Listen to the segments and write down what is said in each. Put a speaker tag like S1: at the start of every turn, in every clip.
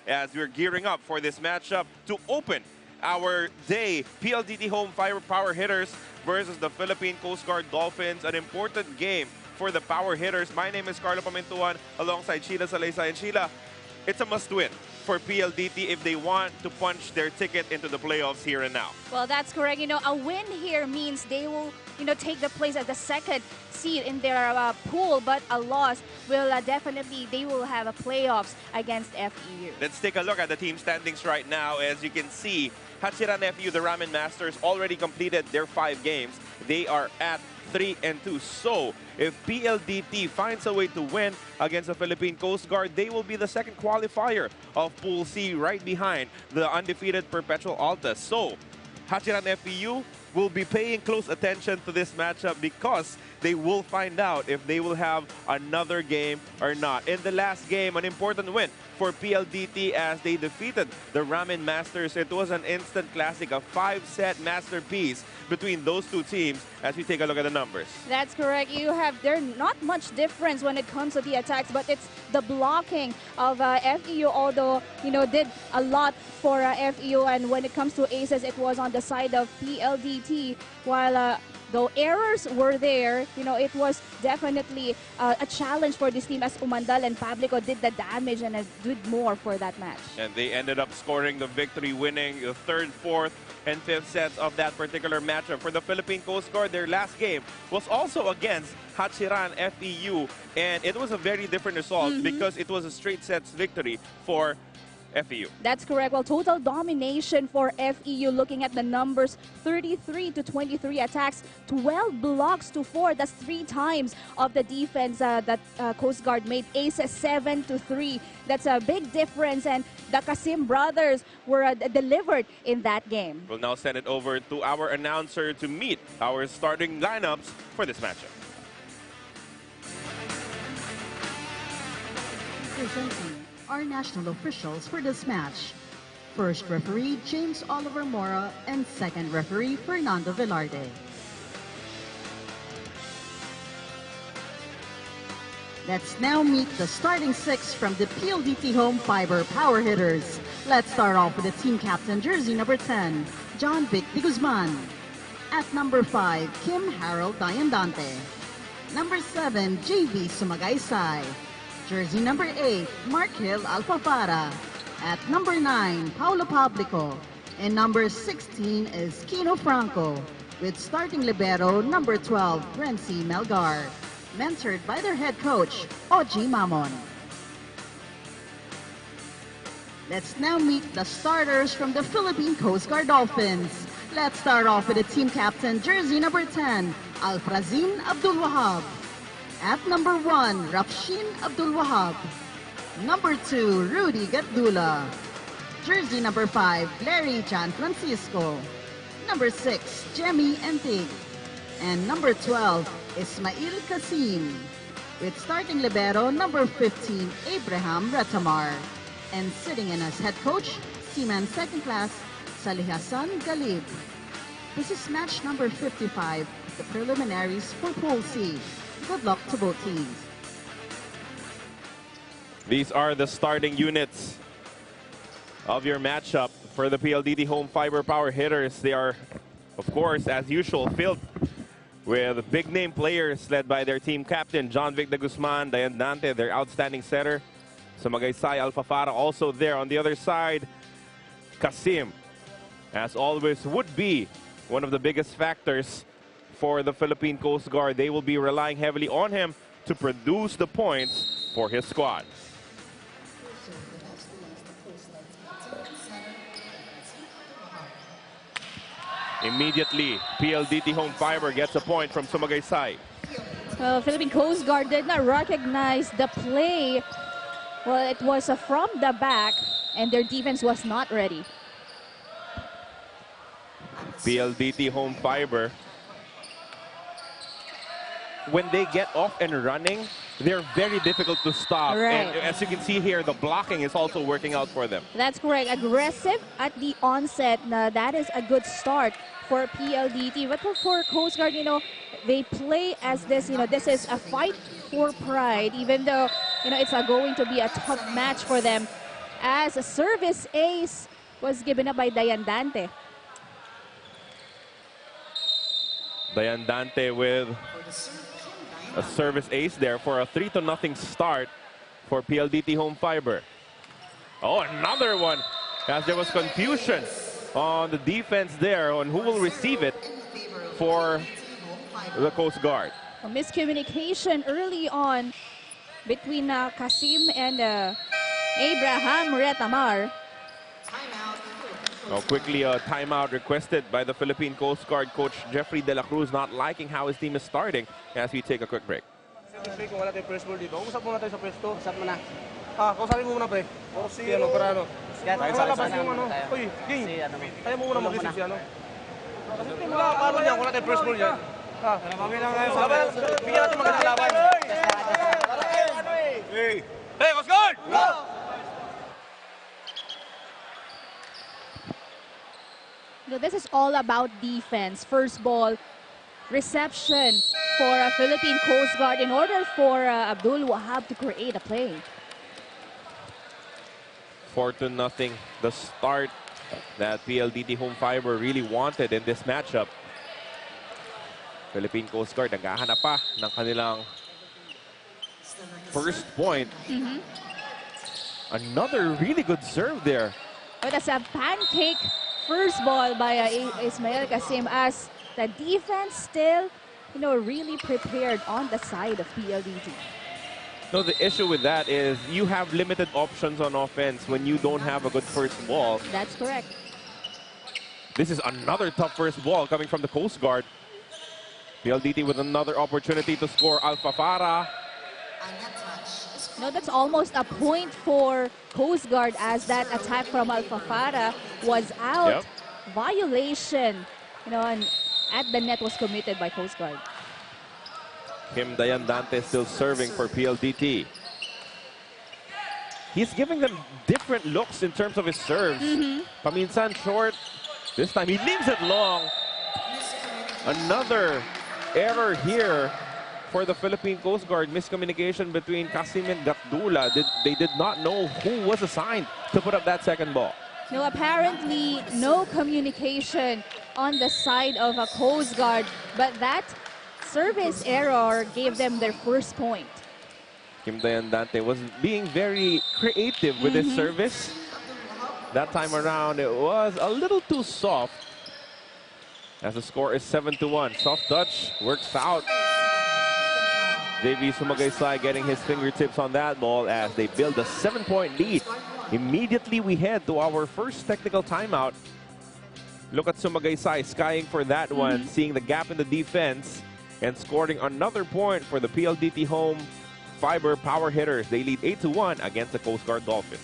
S1: As we're gearing up for this matchup to open our day, PLDT home fire power hitters versus the Philippine Coast Guard Dolphins, an important game for the power hitters. My name is Carlo Pamintuan alongside Sheila Salaysay. And Sheila, it's a must-win for PLDT if they want to punch their ticket into the playoffs here and now.
S2: Well, that's correct. A win here means they will, take the place as the second seed in their pool, but a loss will definitely, they will have a playoffs against FEU.
S1: Let's take a look at the team standings right now. As you can see, Hachiran FEU, the Ramen Masters, already completed their 5 games. They are at 3-2. So, if PLDT finds a way to win against the Philippine Coast Guard, they will be the second qualifier of Pool C, right behind the undefeated Perpetual Altas. So, Hachiran FEU will be paying close attention to this matchup because they will find out if they will have another game or not. In the last game, an important win for PLDT as they defeated the Ramen Masters. It was an instant classic, a 5-set masterpiece between those two teams as we take a look at the numbers.
S2: That's correct. There's not much difference when it comes to the attacks, but it's the blocking of FEU, although, did a lot for FEU. And when it comes to aces, it was on the side of PLDT, while though errors were there, it was definitely a challenge for this team as Umandal and Pablico did the damage and did more for that match.
S1: And they ended up scoring the victory, winning the 3rd, 4th, and 5th sets of that particular matchup. For the Philippine Coast Guard, their last game was also against Hachiran FEU, and it was a very different result because it was a straight sets victory for FEU.
S2: That's correct. Well, total domination for FEU, looking at the numbers, 33 to 23 attacks, 12 blocks to 4. That's 3 times of the defense that Coast Guard made. Aces 7 to 3. That's a big difference, and the Kasim brothers were delivered in that game.
S1: We'll now send it over to our announcer to meet our starting lineups for this matchup.
S3: Presenting our national officials for this match. First referee, James Oliver Mora, and second referee, Fernando Velarde. Let's now meet the starting 6 from the PLDT home fiber power hitters. Let's start off with the team captain, jersey number 10, John Vic de Guzman. At number 5, Kim Harold Diandante. Number 7, JV Sumagaysay. Jersey number 8, Mark Hill Alfafara. At number 9, Paulo Pablico. And number 16 is Kino Franco, with starting libero number 12, Renzi Melgar, mentored by their head coach, Oji Mamon. Let's now meet the starters from the Philippine Coast Guard Dolphins. Let's start off with the team captain, jersey number 10, Alfrazin Abdul Wahab. At number 1, Rafshin Abdul Wahab. Number 2, Rudy Gatdula. Jersey number 5, Larry Jan Francisco. Number 6, Jemmy Entig. And number 12, Ismail Kasim. With starting libero number 15, Abraham Retamar. And sitting in as head coach, Seaman Second Class, Salih Hassan Galib. This is match number 55, the preliminaries for Pool C. Good luck to both teams.
S1: These are the starting units of your matchup for the PLDT home fiber power hitters. They are, of course, as usual, filled with big-name players led by their team captain, John Vic de Guzman, Diandante, their outstanding setter. Sumagaysay Alfafara also there. On the other side, Kasim, as always, would be one of the biggest factors for the Philippine Coast Guard. They will be relying heavily on him to produce the points for his squad. Immediately, PLDT home fiber gets a point from Sumagaysay.
S2: Well, Philippine Coast Guard did not recognize the play. Well, it was from the back, and their defense was not ready.
S1: PLDT home fiber, when they get off and running, they're very difficult to stop.
S2: Right.
S1: And as you can see here, the blocking is also working out for them.
S2: That's correct. Aggressive at the onset. That is a good start for PLDT. But for Coast Guard, they play as this, this is a fight for pride, even though, it's going to be a tough match for them. as a service ace was given up by Dayandante.
S1: Dayandante with a service ace there for a 3-0 start for PLDT Home Fiber. Oh, another one, as there was confusion on the defense there on who will receive it for the Coast Guard.
S2: A miscommunication early on between Kasim and Abraham Retamar.
S1: Now quickly a timeout requested by the Philippine Coast Guard coach Jeffrey De La Cruz, not liking how his team is starting, as we take a quick break.
S4: Kung wala tayong first ball dito, usap muna tayo sa pwesto. Usap muna. Kausapin mo muna, pre. Si ano, para ano. Lalabas yung ano. Uy, Ging, kaya mo muna mag-isip si ano. Kasi paano niya, wala tayong first ball yan. Mami lang kayo. Bigyan natin magandang laban. Hey, Coast Guard!
S2: So this is all about defense. First ball, reception for a Philippine Coast Guard in order for Abdul Wahab to create a play.
S1: 4-0, the start that PLDT Home Fiber really wanted in this matchup. Philippine Coast Guard naghahanap pa ng kanilang first point. Another really good serve there.
S2: But that's a pancake first ball by Ismail Kasim, as the defense still, really prepared on the side of PLDT.
S1: No, the issue with that is you have limited options on offense when you don't have a good first ball.
S2: That's correct.
S1: This is another tough first ball coming from the Coast Guard. PLDT with another opportunity to score. Alpha Farah.
S2: No, that's almost a point for Coast Guard, as that attack from Alpha Farah was out.
S1: Yep.
S2: Violation, and at the net was committed by Coast Guard.
S1: Kim Dayandante still serving for PLDT. He's giving them different looks in terms of his serves. Paminsan short. This time he leaves it long. Another error here for the Philippine Coast Guard. Miscommunication between Kasim and Gakdula. They did not know who was assigned to put up that second ball.
S2: No, apparently no communication on the side of a Coast Guard, but that service error gave them their first point.
S1: Kim Dayandante was being very creative with his service. That time around, it was a little too soft. As the score is 7-1. Soft touch works out. JV Sumagaysay getting his fingertips on that ball as they build a 7-point lead. Immediately we head to our first technical timeout. Look at Sumagaysay skying for that one, seeing the gap in the defense and scoring another point for the PLDT Home Fiber power hitters. They lead 8-1 against the Coast Guard Dolphins.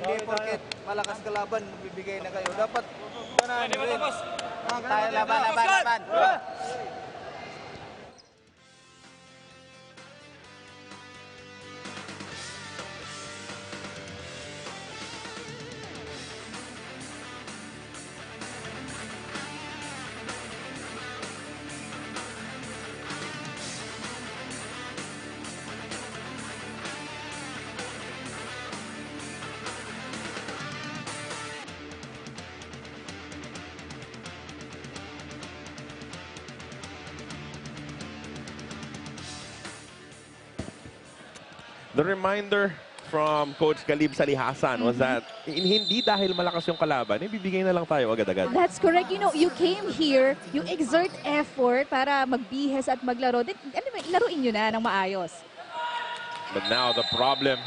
S4: Hindi porket malakas kalaban, magbibigay na kayo. Dapat ganahan rin. Tayo laban.
S1: The reminder from Coach Calib Salihasan was that hindi dahil malakas yung kalaban, ibibigay na lang tayo agad-agad.
S2: That's correct. You came here, you exert effort para magbihes at maglaro. Laruin nyo na ng maayos.
S1: But now the problem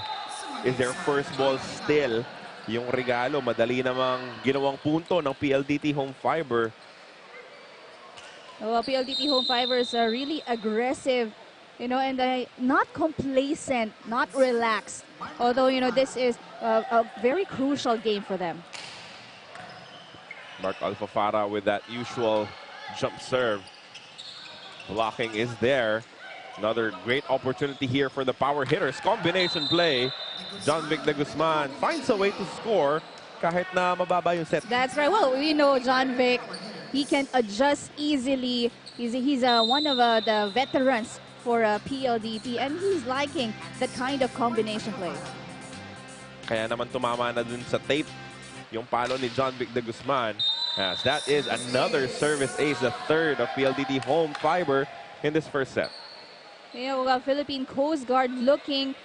S1: is their first ball still. Yung regalo, madali namang ginawang punto ng PLDT Home Fiber.
S2: PLDT Home Fiber is really aggressive, and not complacent, not relaxed. Although, this is a very crucial game for them.
S1: Mark Alfafara with that usual jump serve. Blocking is there. Another great opportunity here for the power hitters. Combination play. John Vic de Guzman finds a way to score. kahit na mababa yung set.
S2: That's right. Well, we know John Vic, he can adjust easily. He's one of the veterans for PLDT, and he's liking that kind of combination play.
S1: Kaya naman tumama na dun sa tape yung palo ni John Vic de Guzman. As that is another service ace, the third of PLDT home fiber in this first set.
S2: You know, Philippine Coast Guard looking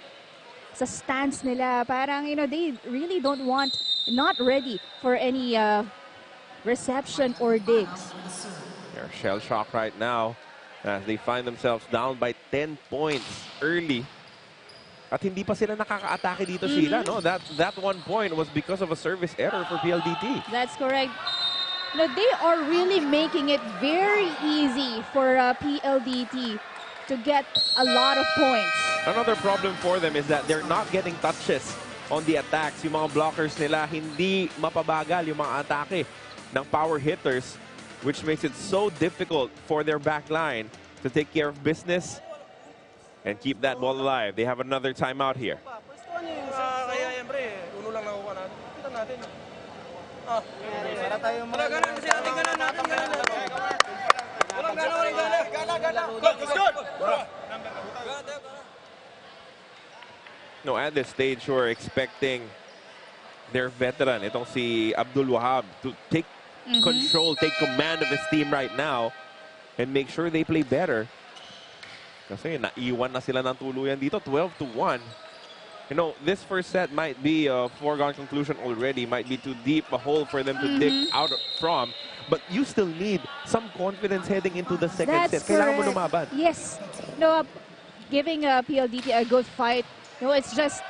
S2: sa stance nila. Parang, you know, they really don't want, not ready for any reception or digs.
S1: They're shell shock right now as they find themselves down by 10 points early. At hindi pa sila nakaka-atake dito, Sheila, no? That 1 point was because of a service error for PLDT.
S2: That's correct. No, they are really making it very easy for PLDT to get a lot of points.
S1: Another problem for them is that they're not getting touches on the attacks. Yung mga blockers nila, hindi mapabagal yung mga atake ng power hitters, which makes it so difficult for their back line to take care of business and keep that ball alive. They have another timeout here.
S4: Kaya yan, pre. Uno lang nakuha natin. Kita natin. Para tayo mga... Gana kasi natin, gana natin, gana. Walang gana, walang gana. Gana, gana.
S1: No, at this stage, we're expecting their veteran, itong si Abdul Wahab, to take control, take command of his team right now and make sure they play better. Kasi naiwan na sila ng tuluyan dito, 12-1. You know, this first set might be a foregone conclusion already, might be too deep a hole for them to dig out from. But you still need some confidence heading into the second set. Kailangan mo lumaban.
S2: Yes. No, giving PLDT a good fight. No, it's just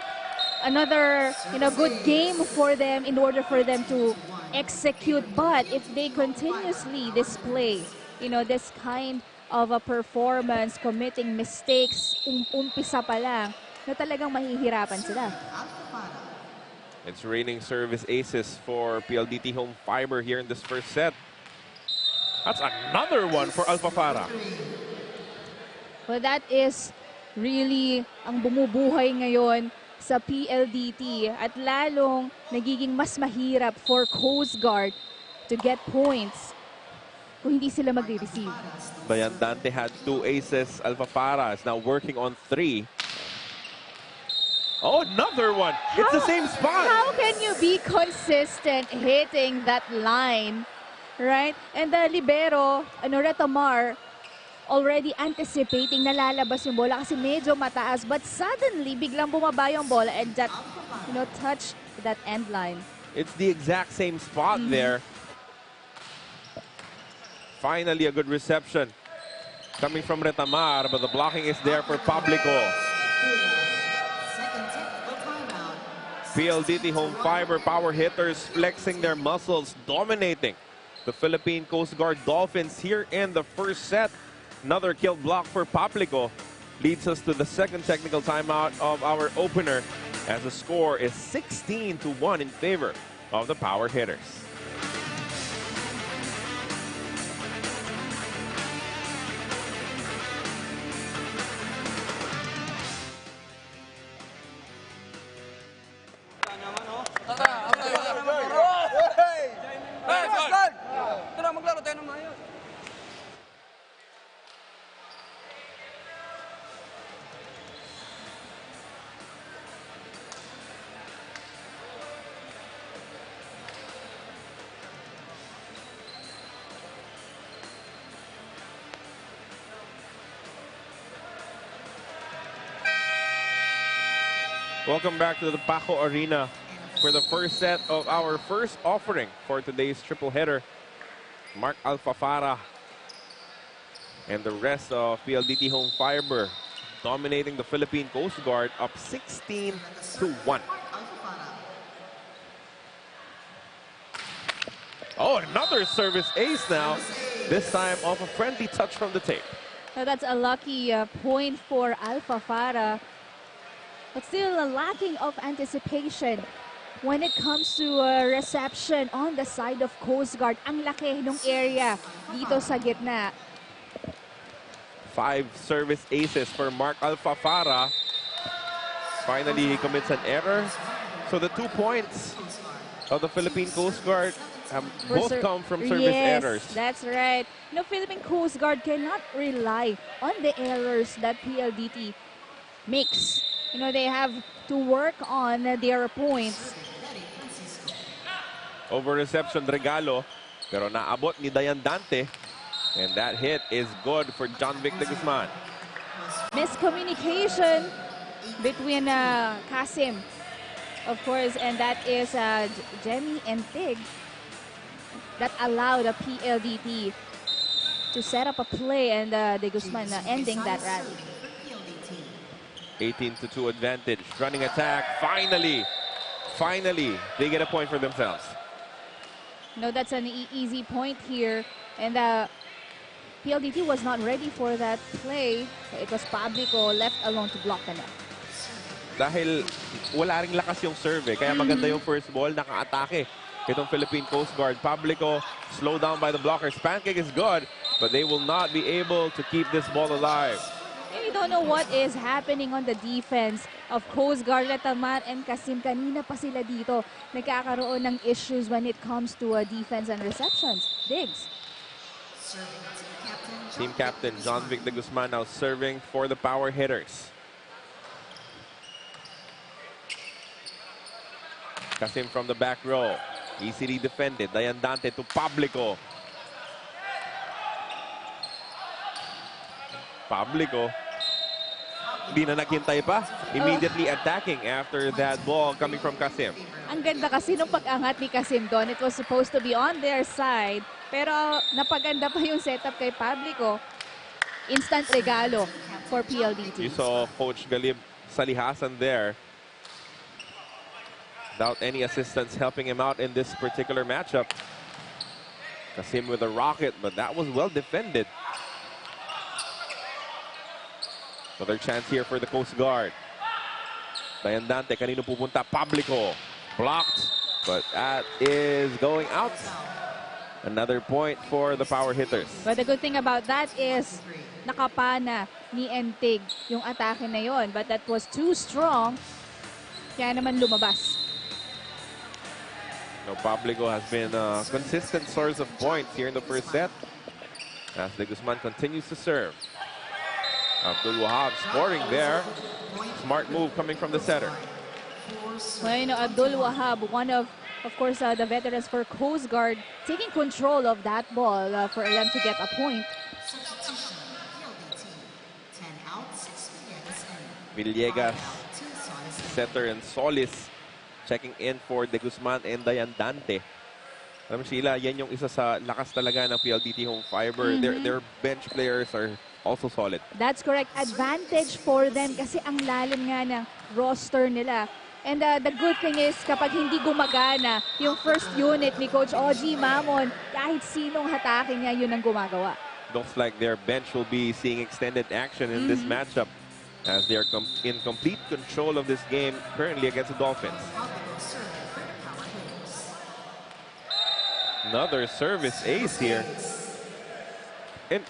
S2: another, you know, good game for them in order for them to execute. But if they continuously display, you know, this kind of a performance, committing mistakes, umpisa pa lang, na talagang mahihirapan sila.
S1: It's raining service aces for PLDT home fiber here in this first set. That's another one for Alpha Farah.
S2: Well, that is really ang bumubuhay ngayon sa PLDT at lalong nagiging mas mahirap for Coast Guard to get points kung hindi sila magre-receive.
S1: Bayan Dante had 2 aces. Alpha Farah is now working on 3. Oh, another one. It's the same spot.
S2: How can you be consistent hitting that line, right? And the libero, Retamar, already anticipating na lalabas yung bola kasi medyo mataas. But suddenly, biglang bumaba yung bola and that, you know, touch that end line.
S1: It's the exact same spot there. Finally, a good reception coming from Retamar, but the blocking is there for Publico. PLDT home fiber power hitters flexing their muscles, dominating the Philippine Coast Guard Dolphins here in the first set. Another kill block for Publico leads us to the second technical timeout of our opener as the score is 16-1 in favor of the power hitters. Welcome back to the Paco Arena for the first set of our first offering for today's triple header. Mark Alpha Farah and the rest of PLDT home fiber dominating the Philippine Coast Guard up 16-1. Oh, another service ace now. This time off a friendly touch from the tape.
S2: So that's a lucky point for Alpha Farah. But still a lacking of anticipation when it comes to reception on the side of Coast Guard. Ang laki ng area dito sa gitna.
S1: 5 service aces for Mark Alpha Farah. Finally, he commits an error. So the 2 points of the Philippine Coast Guard have both come from service
S2: yes,
S1: errors.
S2: That's right. Philippine Coast Guard cannot rely on the errors that PLDT makes. They have to work on their points.
S1: Over reception, Regalo. Pero naabot ni Dayan Dante. And that hit is good for John Vic de Guzman.
S2: Miscommunication between Kasim, of course, and that is Jemmy and Tig that allowed the PLDT to set up a play, and de Guzman ending that rally.
S1: 18-2 advantage. Running attack. Finally, they get a point for themselves.
S2: No, that's an easy point here. And PLDT was not ready for that play. It was Pablico left alone to block the net.
S1: Dahil wala ring lakas yung serve, kaya maganda yung first ball, naka-atake itong Philippine Coast Guard. Pablico slowed down by the blockers. Pancake is good, but they will not be able to keep this ball alive.
S2: You don't know what is happening on the defense of Coast Guard. Latamat and Kasim, kanina pa sila dito nagkakaroon ng issues when it comes to defense and receptions. Diggs.
S1: Team captain John Vic de Guzman now serving for the power hitters. Kasim from the back row. Easily defended. Dayan Dante to Pablico. Pablico. Di na naghintay pa. Immediately attacking after that ball coming from Kasim.
S2: Ang ganda kasi nung pag-angat ni Kasim doon. It was supposed to be on their side. Pero napaganda pa yung setup kay Pablico. Instant regalo for PLDT.
S1: You saw Coach Galib Salihasan there. Without any assistance helping him out in this particular matchup. Kasim with a rocket, but that was well defended. Another chance here for the Coast Guard. Dayan Dante, kanino pupunta? Pablico. Blocked, but that is going out. Another point for the power hitters.
S2: But the good thing about that is nakapana ni Entig yung atake na yon. But that was too strong. Kaya naman lumabas.
S1: Pablico has been a consistent source of points here in the first set as de Guzman continues to serve. Abdul Wahab scoring there. Smart move coming from the setter.
S2: Well, Abdul Wahab, one of course, the veterans for Coast Guard, taking control of that ball for them to get a point.
S1: Villegas, setter, and Solis checking in for de Guzman and Dayan Dante. Alam Sheila, yan yung isa sa lakas talaga ng PLDT Home Fiber. Their bench players are also solid.
S2: That's correct. Advantage for them kasi ang lalim nga ng roster nila. And the good thing is, kapag hindi gumagana yung first unit ni Coach Oji Mamon, kahit sinong hatake niya, yun ang gumagawa.
S1: Looks like their bench will be seeing extended action in this matchup as they are in complete control of this game currently against the Dolphins. Another service ace here. And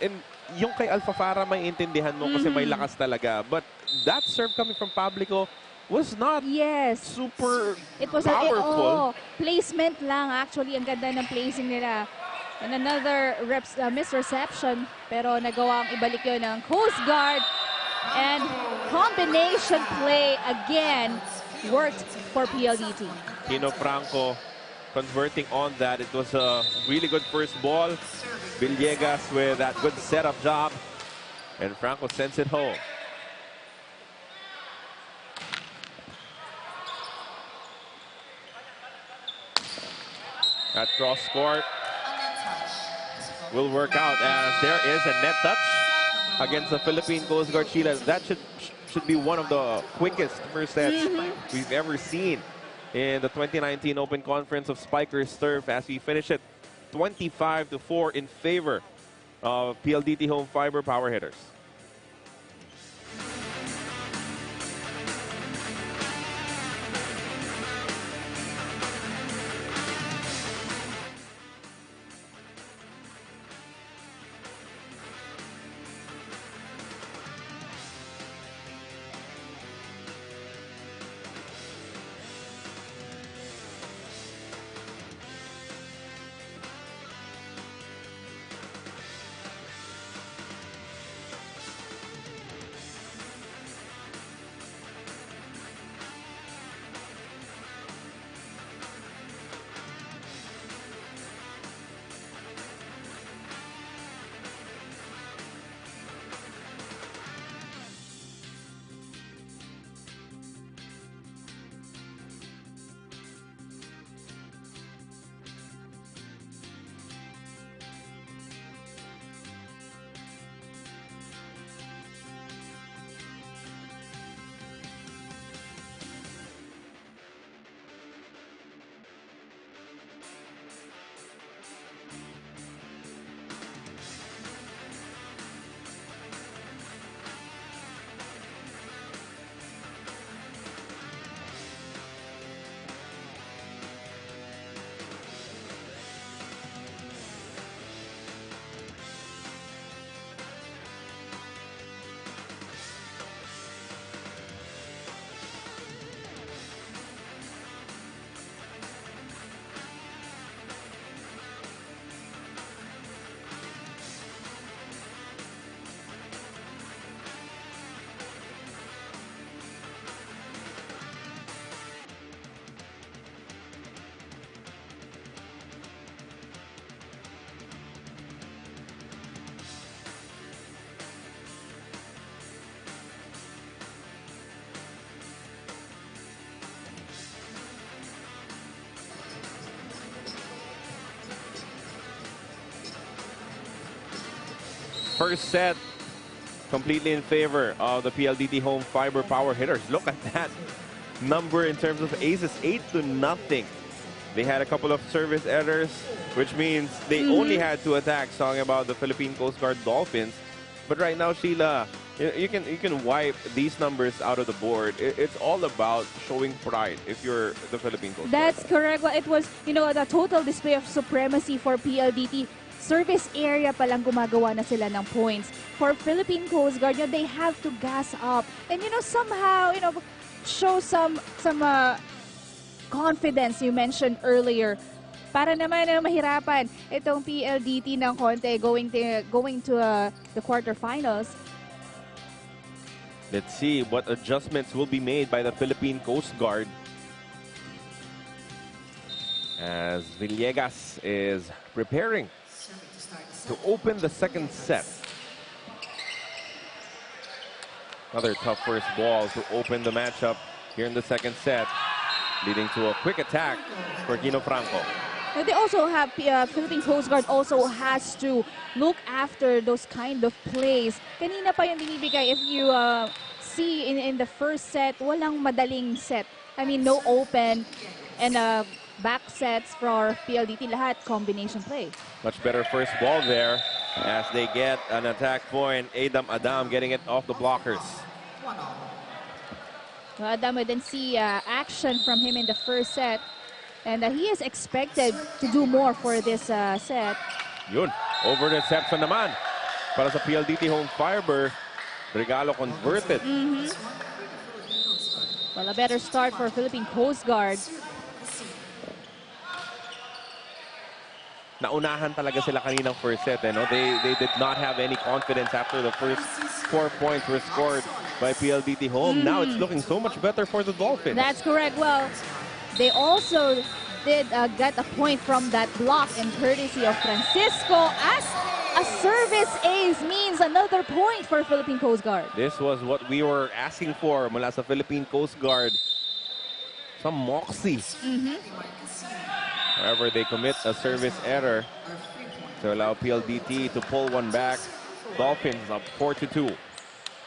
S1: yung kay Alfafara may intindihan mo kasi may lakas talaga. But that serve coming from Pablico was not super
S2: it was
S1: powerful.
S2: Placement lang actually. Ang ganda ng placing nila. And another misreception. Pero nagawang ibalik yun ng Coast Guard. And combination play again worked for PLDT.
S1: Tino Franco converting on that. It was a really good first ball. Villegas with that good setup job. And Franco sends it home. That cross court will work out as there is a net touch against the Philippine Coast Guard. Sheila, that should be one of the quickest first sets we've ever seen in the 2019 Open Conference of Spikers Turf as we finish it 25-4 in favor of PLDT Home Fiber power hitters. First set, completely in favor of the PLDT home fiber power hitters. Look at that number in terms of aces, 8-0. They had a couple of service errors, which means they only had 2 attacks, talking about the Philippine Coast Guard Dolphins. But right now, Sheila, you can wipe these numbers out of the board. It's all about showing pride if you're the Philippine Coast Guard.
S2: That's correct. Well, it was, the total display of supremacy for PLDT. Service area palang gumagawa na sila ng points. For Philippine Coast Guard, they have to gas up and somehow show some confidence you mentioned earlier. Para naman mahirapan itong PLDT ng konti going to the quarterfinals.
S1: Let's see what adjustments will be made by the Philippine Coast Guard as Villegas is preparing to open the second set. Another tough first ball to open the matchup here in the second set, leading to a quick attack for Gino Franco.
S2: They also have, Philippine Coast Guard also has to look after those kind of plays. Kanina pa yung binibigay, if you see in the first set, walang madaling set. I mean, no open and back sets for PLDT, lahat combination play.
S1: Much better first ball there as they get an attack point. Adam getting it off the blockers.
S2: Well, Adam, we didn't see action from him in the first set. And he is expected to do more for this set.
S1: Yun, over the reception naman para sa PLDT home fiber. Regalo converted.
S2: Well, a better start for Philippine Coast Guard.
S1: Naunahan talaga sila kaninang first set. They did not have any confidence after the first 4 points were scored by PLDT home. Now it's looking so much better for the Dolphins.
S2: That's correct. Well, they also did get a point from that block in courtesy of Francisco, as a service ace means another point for Philippine Coast Guard.
S1: This was what we were asking for mula sa Philippine Coast Guard. Some moxie. However, they commit a service error to allow PLDT to pull one back. Dolphins up 4-2.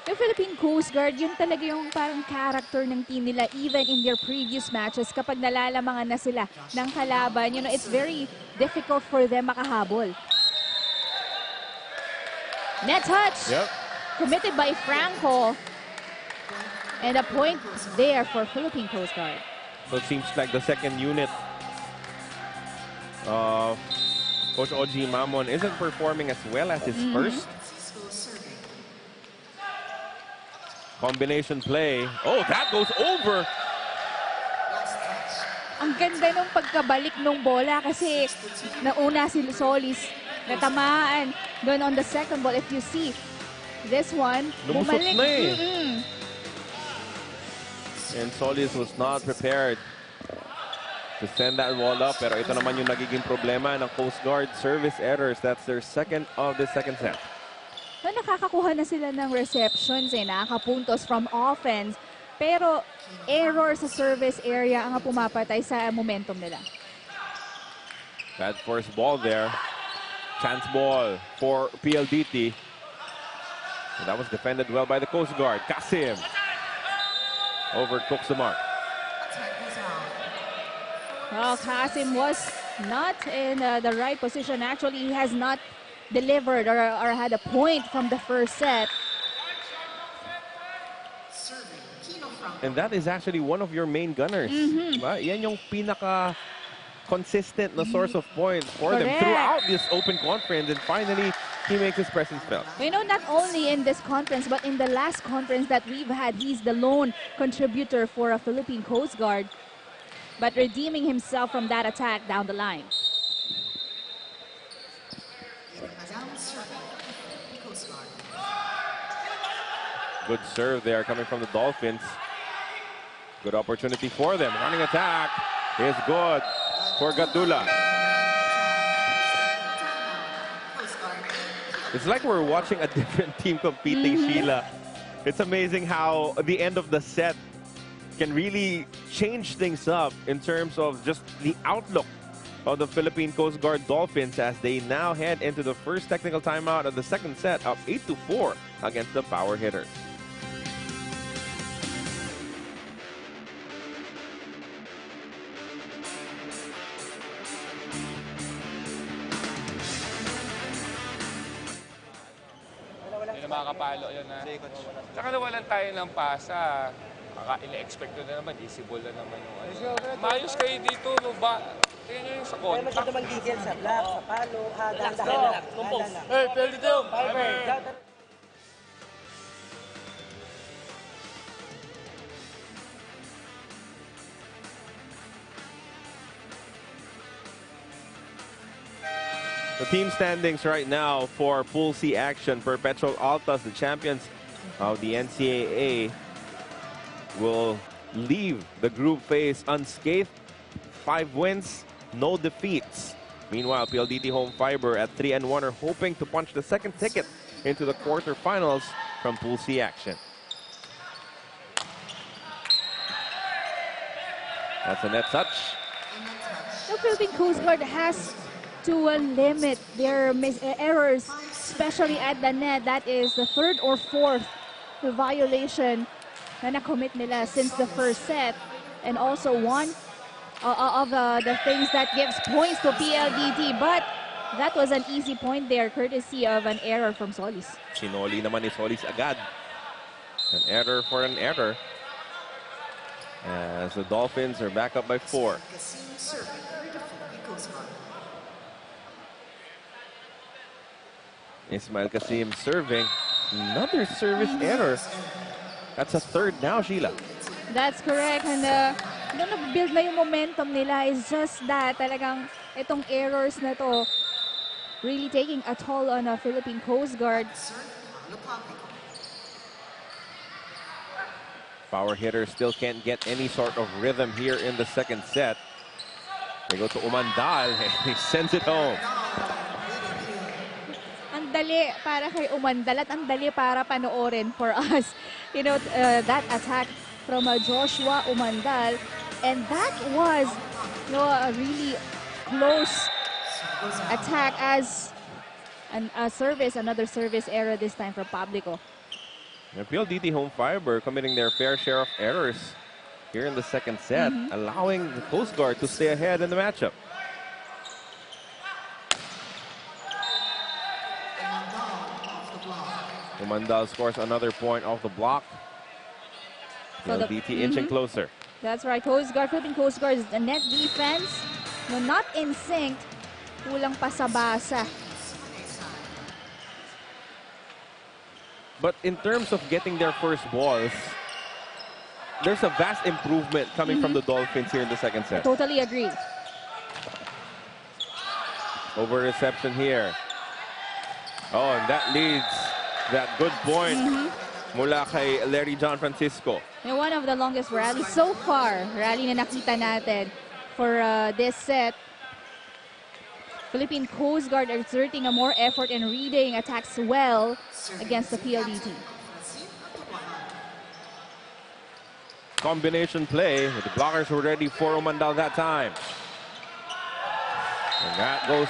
S2: Yung Philippine Coast Guard, yun talaga yung parang character ng team nila even in their previous matches. Kapag nalalamangan na sila ng kalaban, it's very difficult for them makahabol. Net touch!
S1: Yep.
S2: Committed by Franco. And a point there for Philippine Coast Guard.
S1: So it seems like the second unit of Coach Oji Mamon isn't performing as well as his first. Combination play. Oh, that goes over.
S2: Ang ganda nung pagkabalik nung bola kasi nauna si Solis natamaan doon on the second ball. If you see this one,
S1: Lumusot
S2: bumalik.
S1: na And Solis was not prepared to send that ball up. Pero ito naman yung nagiging problema ng Coast Guard. Service errors. That's their second of the second set.
S2: Nakakakuha na sila ng receptions, nakakapuntos from offense. Pero error sa service area ang pumapatay sa momentum nila.
S1: Bad first ball there. Chance ball for PLDT. And that was defended well by the Coast Guard. Kasim overcooks the mark.
S2: Well, Kasim was not in the right position. Actually, he has not delivered or had a point from the first set.
S1: And that is actually one of your main gunners. Diba? Yan yung pinaka consistent na source of points for them throughout this open conference, and finally he makes his presence felt.
S2: Not only in this conference but in the last conference that we've had, he's the lone contributor for a Philippine Coast Guard, but redeeming himself from that attack down the line.
S1: Good serve there coming from the Dolphins. Good opportunity for them. Running attack is good for Gadula. It's like we're watching a different team competing, Sheila. It's amazing how the end of the set can really change things up in terms of just the outlook of the Philippine Coast Guard Dolphins as they now head into the first technical timeout of the second set, up 8-4 against the power hitters.
S5: Hindi na makakapalo yun ha. Tsaka nawalan tayo ng pasa. Ile-expect na naman, visible na naman yung ano. Mayos kayo dito, no ba? Tingnan nyo yung sa
S6: Kaya
S5: contact.
S6: masyado magigil sa black, sa palo, dahan-dahan na lang.
S5: Hey, PLDT!
S1: The team standings right now for Pool C action. Perpetual Altas, the champions of the NCAA, will leave the group phase unscathed. 5 wins, no defeats. Meanwhile, PLDT Home Fiber at 3-1 are hoping to punch the second ticket into the quarterfinals from Pool C action. That's a net touch.
S2: The Philippine Coast Guard has to limit their errors, especially at the net. That is the third or fourth violation na na-commit nila since the first set. And also one of the things that gives points to PLDT. But that was an easy point there, courtesy of an error from Solis.
S1: Sinoli naman ni Solis agad. An error for an error. As the Dolphins are back up by 4. Ismail Kasim serving. Another service error. That's a third now, Sheila.
S2: That's correct. And nag-build na yung momentum nila. Is just that talagang itong errors na to really taking a toll on a Philippine Coast Guard.
S1: Power hitter still can't get any sort of rhythm here in the second set. They go to Umandal and he sends it home.
S2: Ang dali para kay Umandal at ang dali para panoorin for us. You know, that attack from Joshua Umandal. And that was, you know, a really close attack as another service error this time from Pablico.
S1: And PLDT Home Fiber committing their fair share of errors here in the second set, allowing the Coast Guard to stay ahead in the matchup. Umandal scores another point off the block.
S2: So
S1: PLDT inching closer.
S2: That's right. Philippine Coast Guard is the net defense. No, not in sync. Kulang pa sa basa.
S1: But in terms of getting their first balls, there's a vast improvement coming from the Dolphins here in the second set.
S2: Totally agree.
S1: Over reception here. Oh, and that leads that good point mula kay Larry John Francisco.
S2: And one of the longest rallies so far. Rally na nakita natin for this set. Philippine Coast Guard exerting a more effort in reading attacks well against the PLDT.
S1: Combination play. The blockers were ready for Umandal that time. And that goes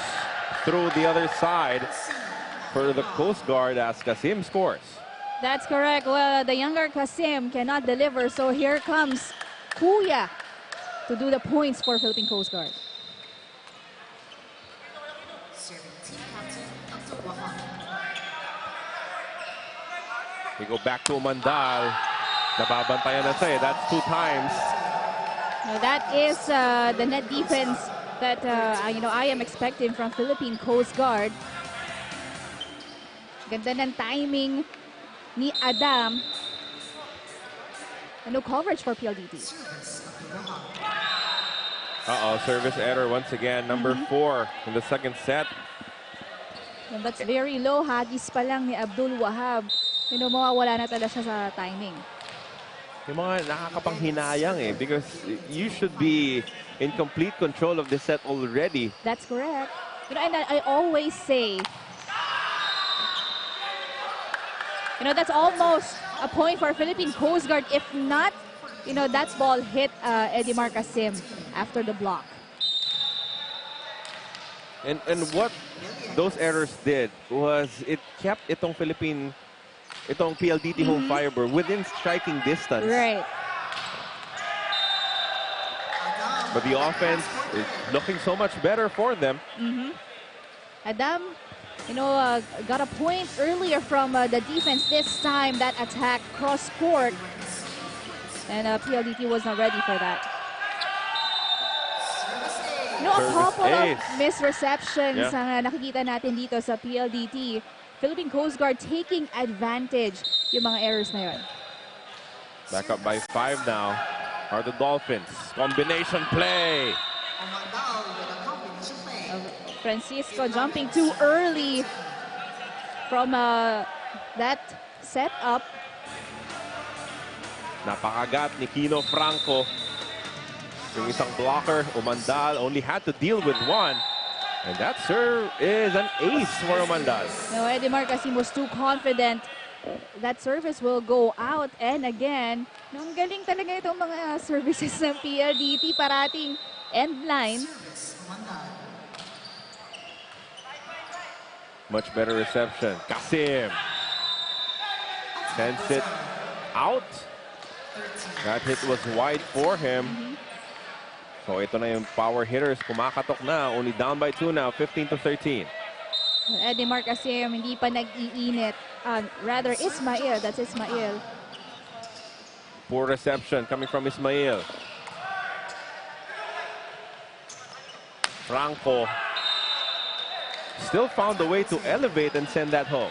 S1: through the other side for the Coast Guard as Kasim scores.
S2: That's correct. Well, the younger Kasim cannot deliver, so here comes Kuya to do the points for Philippine Coast Guard.
S1: We go back to Umandal. Nababantayan na siya. That's 2 times.
S2: Now that is the net defense that you know, I am expecting from Philippine Coast Guard. Ganda ng timing ni Adam. And no coverage for PLDT.
S1: Service error once again. Number 4 in the second set.
S2: And that's very low. Hagis pa lang ni Abdul Wahab. You know, mawawala na talaga siya sa timing.
S1: Yung mga nakakapanghinayang because you should be in complete control of the set already.
S2: That's correct. You know, and I always say, you know, that's almost a point for Philippine Coast Guard. If not, you know, that ball hit Eddie Marcasim after the block.
S1: And what those errors did was it kept itong PLDT home fiber within striking distance.
S2: Right.
S1: But the offense is looking so much better for them.
S2: Adam, got a point earlier from the defense. This time, that attack cross-court. And PLDT was not ready for that. A couple of misreceptions ang nakikita natin dito sa PLDT. Philippine Coast Guard taking advantage yung mga errors na yun.
S1: Back up by 5 now are the Dolphins. Combination play.
S2: Francisco jumping too early from that setup.
S1: Napakagat ni Kino Franco. Yung isang blocker, Umandal, only had to deal with one. And that serve is an ace for Umandal.
S2: Eddie Marcasim was too confident. That service will go out. And again, ang galing talaga itong mga services ng PLDT. Parating end line.
S1: Much better reception. Kasim sends it out. That hit was wide for him. So ito na yung power hitters. Kumakatok na. Only down by 2 now. 15-13.
S2: Eddie Marcasim hindi pa nag-iinit. Rather, Ismail. That's Ismail.
S1: Poor reception coming from Ismail. Franco still found a way to elevate and send that home.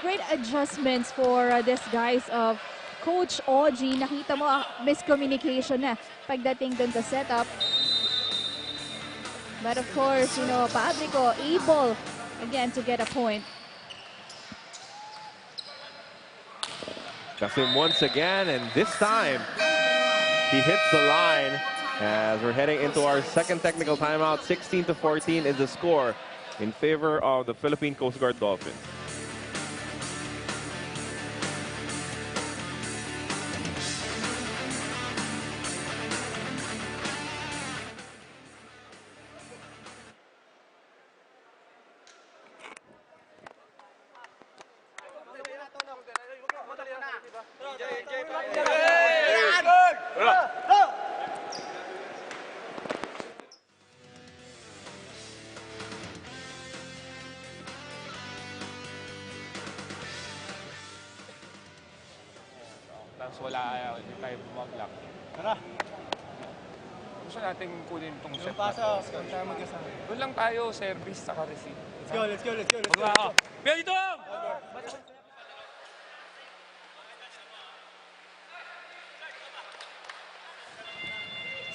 S2: Great adjustments for this guys of Coach Oji. Nakita mo miscommunication na pagdating dun sa setup. But of course, Pablico able again to get a point.
S1: Kasim once again, and this time he hits the line as we're heading into our second technical timeout. 16-14 is the score in favor of the Philippine Coast Guard Dolphins.
S5: Tapos hindi tayo bumablock.
S4: Tara.
S5: Gusto natin kunin itong set na
S4: Pasa,
S5: to.
S4: tayo magkasama.
S5: Doon lang tayo, service, saka receive.
S4: Let's go.
S5: Pero dito!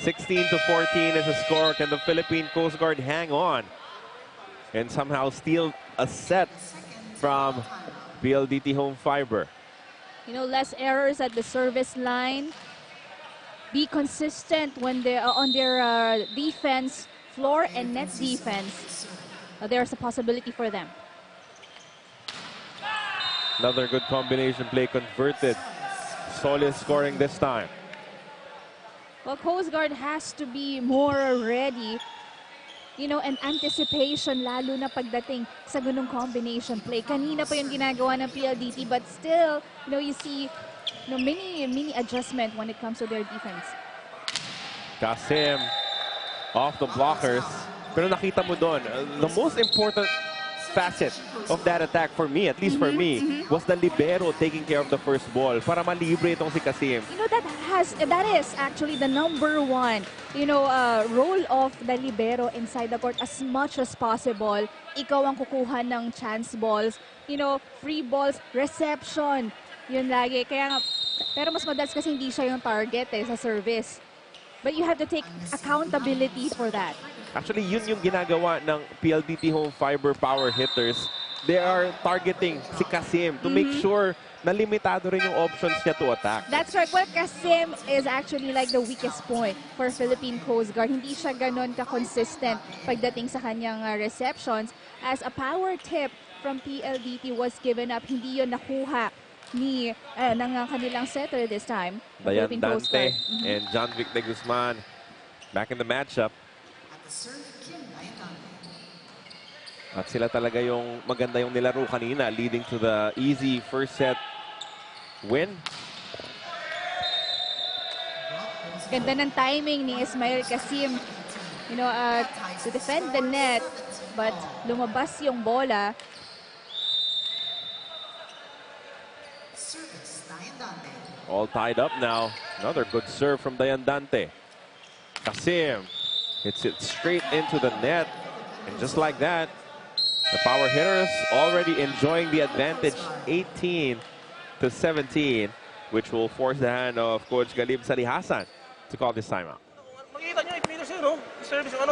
S1: 16-14 is the score. Can the Philippine Coast Guard hang on and somehow steal a set from PLDT home fiber?
S2: Less errors at the service line. Be consistent when they're on their defense, floor and net defense. There's a possibility for them.
S1: Another good combination play converted. Solid scoring this time.
S2: Well, Coast Guard has to be more ready, and anticipation lalo na pagdating sa ganung combination play. Kanina pa yung ginagawa ng PLDT, but still, you see, mini adjustment when it comes to their defense.
S1: Kasim off the blockers. Pero nakita mo doon, the most important facet of that attack for me, at least for me, was the libero taking care of the first ball para malibre itong si Kasim.
S2: That is actually the number one, role of the libero inside the court as much as possible. Ikaw ang kukuha ng chance balls, free balls, reception. Yun lagi. Pero mas madalas kasi hindi siya yung target sa service. But you have to take accountability for that.
S1: Actually, yun yung ginagawa ng PLDT home fiber power hitters. They are targeting si Kasim to make sure na limitado rin yung options niya to attack.
S2: That's right. Well, Kasim is actually like the weakest point for Philippine Coast Guard. Hindi siya ganon ka-consistent pagdating sa kanyang receptions. As a power tip from PLDT was given up, hindi yun nakuha ng kanilang setter this time.
S1: Dayan Dante and John Victor Guzman back in the matchup. At sila talaga yung maganda yung nilaro kanina, leading to the easy first set win.
S2: Ganda ng timing ni Ismail Kasim, to defend the net, but lumabas yung bola.
S1: All tied up now. Another good serve from Dayandante. Kasim hits it straight into the net. And just like that, the power hitters already enjoying the advantage, 18-17, which will force the hand of Coach Galib Sali Hassan to call this timeout.
S4: Makikita nyo, 8 meters yun, no? Service yung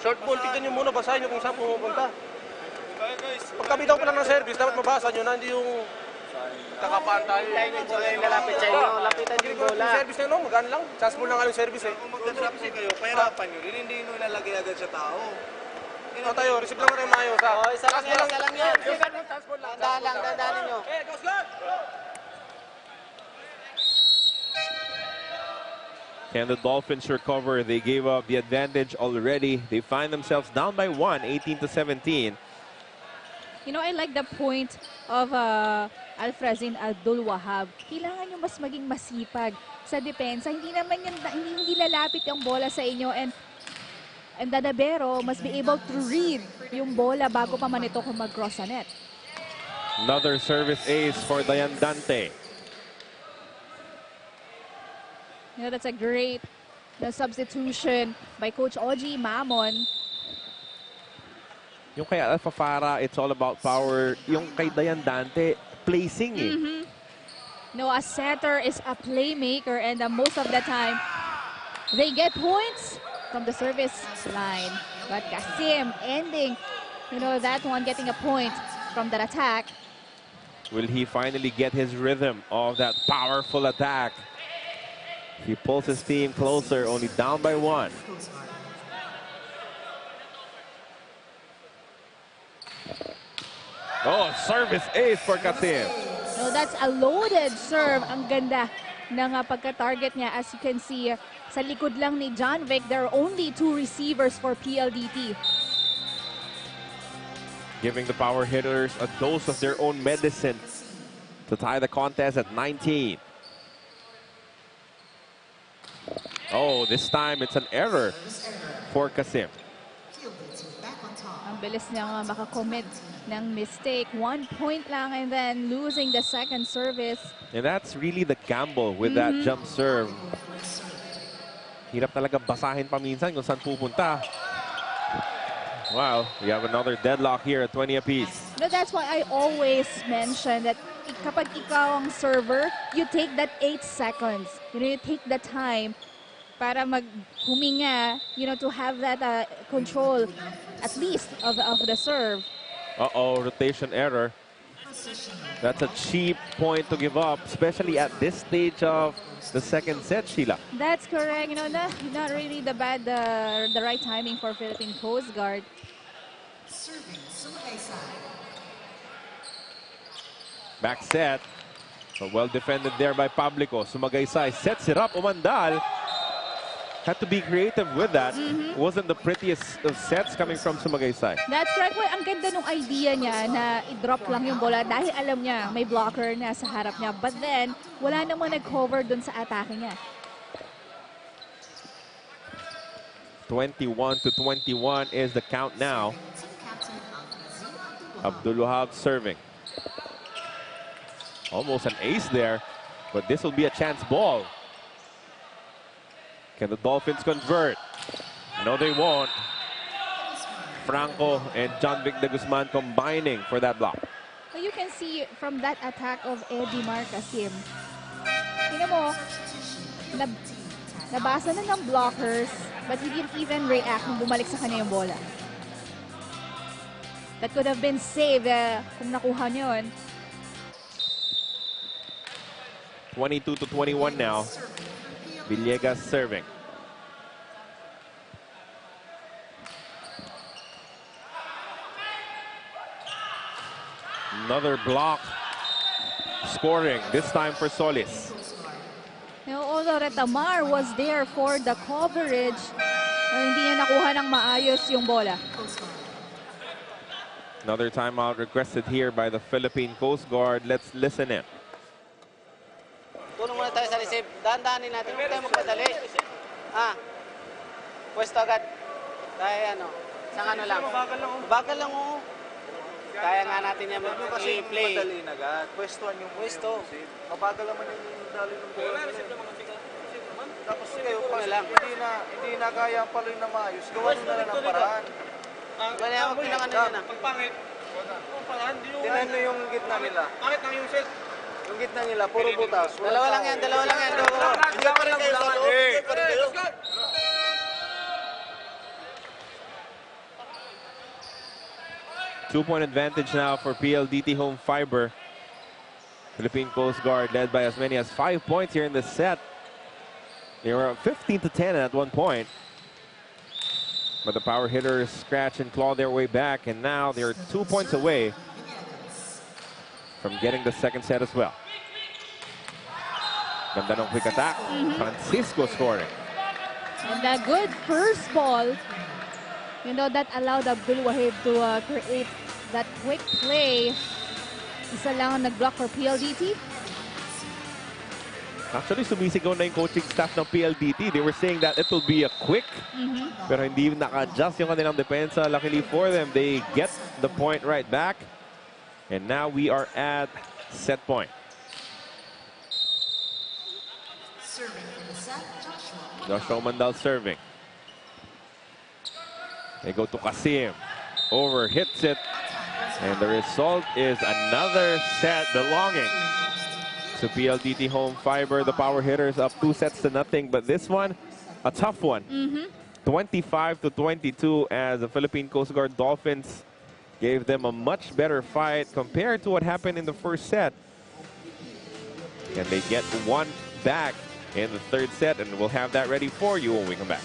S4: short ball, tignan nyo muna, basahin nyo kung saan pumupunta. Pagkabitaw pa lang ng service, dapat mabasa nyo na, hindi yung kakapaan tayo.
S6: Yung bola yung lalapit sa inyo, lapitan yung bola.
S4: Yung service nyo, no? Magaan lang. Chance ball lang nga yung service, eh.
S7: Kung magda-drop kasi kayo, pahirapan nyo rin, hindi nyo ilalagay agad sa tao.
S4: Ito tayo, receive lang rin maayos, ha?
S6: Oo, isa lang yun. Dandaan ninyo.
S4: Eh, goes good!
S1: Can the Dolphins recover? They gave up the advantage already. They find themselves down by 1, 18-17.
S2: I like the point of Alfrazin Abdul Wahab. Kailangan nyo mas maging masipag sa depensa. Hindi naman hindi lalapit yung bola sa inyo, and Dadabero must be able to read yung bola bago pa man ito kung mag-cross sa net.
S1: Another service ace for Dayandante.
S2: That's a great substitution by Coach Oji Mamon.
S1: Yung kay Alpha Farah, it's all about power. Yung kay Dayandante, placing eh.
S2: A setter is a playmaker, and most of the time, they get points from the service line. But Kasim ending, that one, getting a point from that attack.
S1: Will he finally get his rhythm of that powerful attack? He pulls his team closer, only down by 1. Oh, service ace for Kasim.
S2: That's a loaded serve. Ang ganda ng pagka-target niya. As you can see, sa likod lang ni John Vic, there are only 2 receivers for PLDT.
S1: Giving the power hitters a dose of their own medicine to tie the contest at 19. Oh, this time it's an error for Kasim.
S2: Ang bilis niya makakommit ng mistake. 1 point lang, and then losing the second service.
S1: And that's really the gamble with that jump serve. Hirap talaga basahin pa minsan kung saan pupunta. Wow, we have another deadlock here at 20 apiece.
S2: That's why I always mention that kapag ikaw ang server, you take that 8 seconds. You take the time para huminga, to have that control, at least, of the serve.
S1: Uh-oh, rotation error. That's a cheap point to give up, especially at this stage of the second set, Sheila.
S2: That's correct. Not really the right timing for Philippine Coast Guard.
S1: Back set, but well defended there by Pablico. Sumagaysay sets it up, umandal. Had to be creative with that. Wasn't the prettiest of sets coming from Sumagaysay.
S2: That's correct. Well, ang ganda ng idea niya na i-drop lang yung bola dahil alam niya may blocker na sa harap niya. But then, wala namang nag-cover dun sa atake niya.
S1: 21-21 is the count now. Abdul Wahab serving. Almost an ace there, but this will be a chance ball. Can the Dolphins convert? No, they won't. Franco and John Vic de Guzman combining for that block.
S2: Well, you can see from that attack of Eddie Marcasim, mo, nabasa na ng blockers, but he didn't even react nung bumalik sa kanya yung bola. That could have been saved kung nakuha niyo yun.
S1: 22-21 now. Villegas serving. Another block. Scoring, this time for Solis.
S2: Although Retamar was there for the coverage, hindi niya nakuha ng maayos yung bola.
S1: Another timeout requested here by the Philippine Coast Guard. Let's listen in.
S6: Tulong muna tayo sa receive. Dahan-dahanin natin. Huwag tayo magpadali. Pwesto agad. Kaya ano, isang ano lang. Bagal lang oo. Kaya nga natin yan i-play.
S7: Madali na agad. Pwestuhan yung
S6: Pwesto.
S7: mabagal naman yung dali ng bola. Tapos kayo, hindi na kaya pala na maayos. Gawa nyo na lang ng paraan.
S6: Kaya huwag pinang ano yan
S4: Pagpangit.
S7: Tinan nyo yung gitna nila.
S4: Pangit lang yung set.
S7: Yung gitna nila, puro butas.
S6: Dalawa lang yan. Go.
S7: Hindi pa rin kayo sa loob. Hindi pa rin kayo.
S1: Two-point advantage now for PLDT home fiber. Philippine Coast Guard led by as many as 5 points here in this set. They were up 15-10 at one point. But the power hitters scratch and claw their way back, and now they're 2 points away from getting the second set as well. Ganda ng quick attack. Francisco scoring.
S2: And a good first ball. You know, that allowed Abdul Wahib to create that quick play. Isa lang ang nag-block for PLDT.
S1: Actually, sumisigaw na yung coaching staff ng PLDT. They were saying that it will be a quick, pero hindi naka-adjust yung kanilang depensa. Luckily for them, they get the point right back. And now we are at set point. Joshua Mandal serving. They go to Kasim. Over, hits it. And the result is another set belonging to PLDT home fiber. The power hitters up 2-0, but this one, a tough one. 25-22 as the Philippine Coast Guard Dolphins gave them a much better fight compared to what happened in the first set. And they get one back in the third set, and we'll have that ready for you when we come back.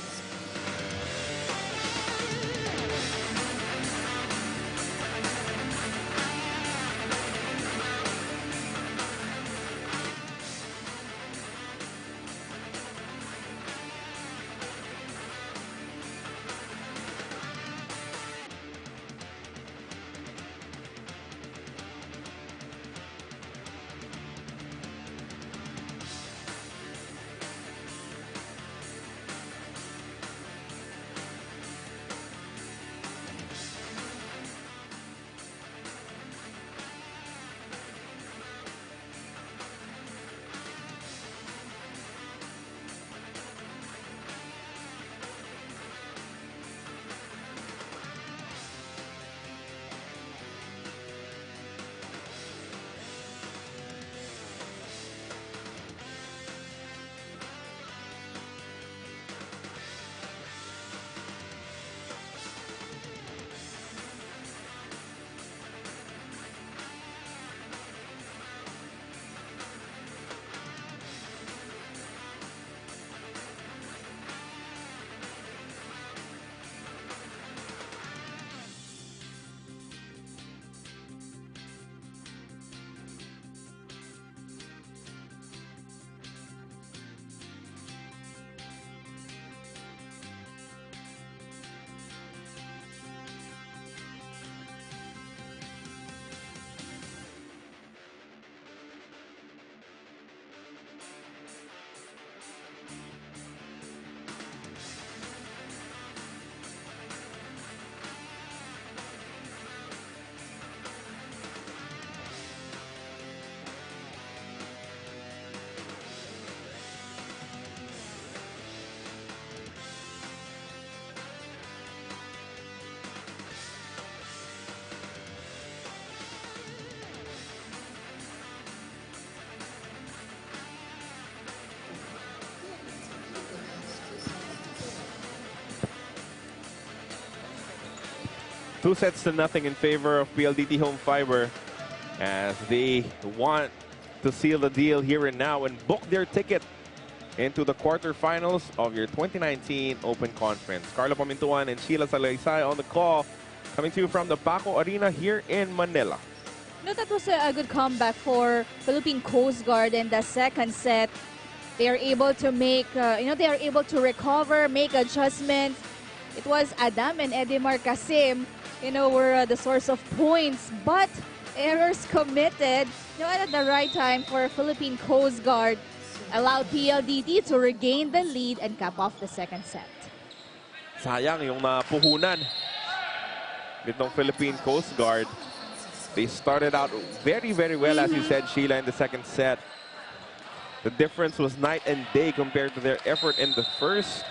S1: Two sets to nothing in favor of PLDT home fiber as they want to seal the deal here and now and book their ticket into the quarterfinals of your 2019 Open Conference. Carlo Pamintuan and Sheila Salaysay on the call, coming to you from the Paco Arena here in Manila.
S2: No, that was a good comeback for Philippine Coast Guard in the second set. They are able to make, they are able to recover, make adjustments. It was Adam and Edimar Kasim were the source of points, but errors committed, at the right time for Philippine Coast Guard allowed PLDT to regain the lead and cap off the second set.
S1: Sayang yung napuhunan nitong Philippine Coast Guard. They started out very, very well, as you said, Sheila, in the second set. The difference was night and day compared to their effort in the first.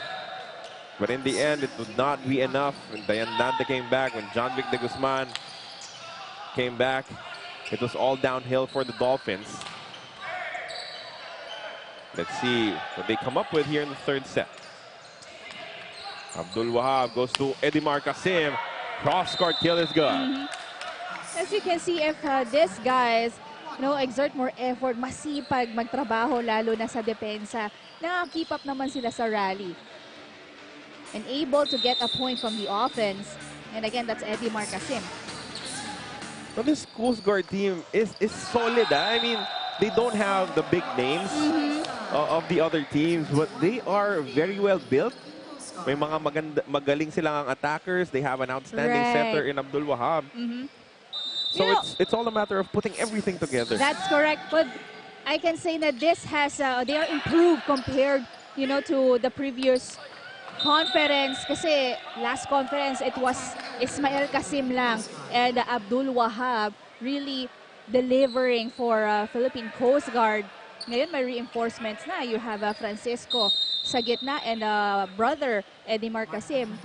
S1: But in the end, it would not be enough. When Dayandante came back, when John Vic de Guzman came back, it was all downhill for the Dolphins. Let's see what they come up with here in the third set. Abdul Wahab goes to Edimar Kasim. Cross-court kill is good.
S2: As you can see, if these guys exert more effort, masipag magtrabaho lalo na sa depensa, na-keep up naman sila sa rally. And able to get a point from the offense. And again, that's Edimar Kasim.
S1: Well, this Coast Guard team is solid. I mean, they don't have the big names of the other teams, but they are very well built. May mga magaling silang attackers. They have an outstanding setter in Abdul Wahab. So it's all a matter of putting everything together.
S2: That's correct. But I can say that this has, they are improved compared, to the previous conference. Kasi last conference, it was Ismael Kasim lang and Abdul Wahab really delivering for Philippine Coast Guard. Ngayon may reinforcements na. You have Francisco sa gitna and brother Edimar Kasim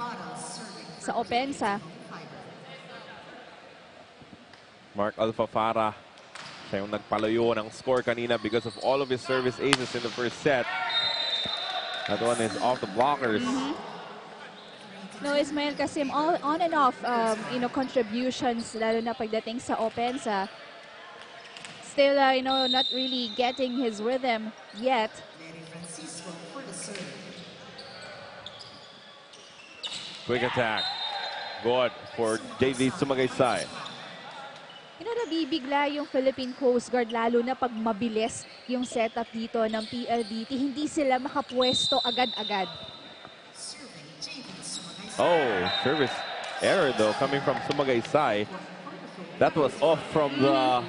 S2: sa opensa.
S1: Mark Alfafara, siya yung nagpalayo ng score kanina because of all of his service aces in the first set. That one is off the blockers.
S2: No, Ismael Kasim, all on and off, contributions, lalo na pagdating sa opensa. Still, not really getting his rhythm yet.
S1: Quick attack. Good for JV Sumagaysay.
S2: Nabibigla yung Philippine Coast Guard, lalo na pag mabilis yung setup dito ng PLDT. Hindi sila makapwesto agad-agad.
S1: Oh, service error though coming from Sumagaysay. That was off from the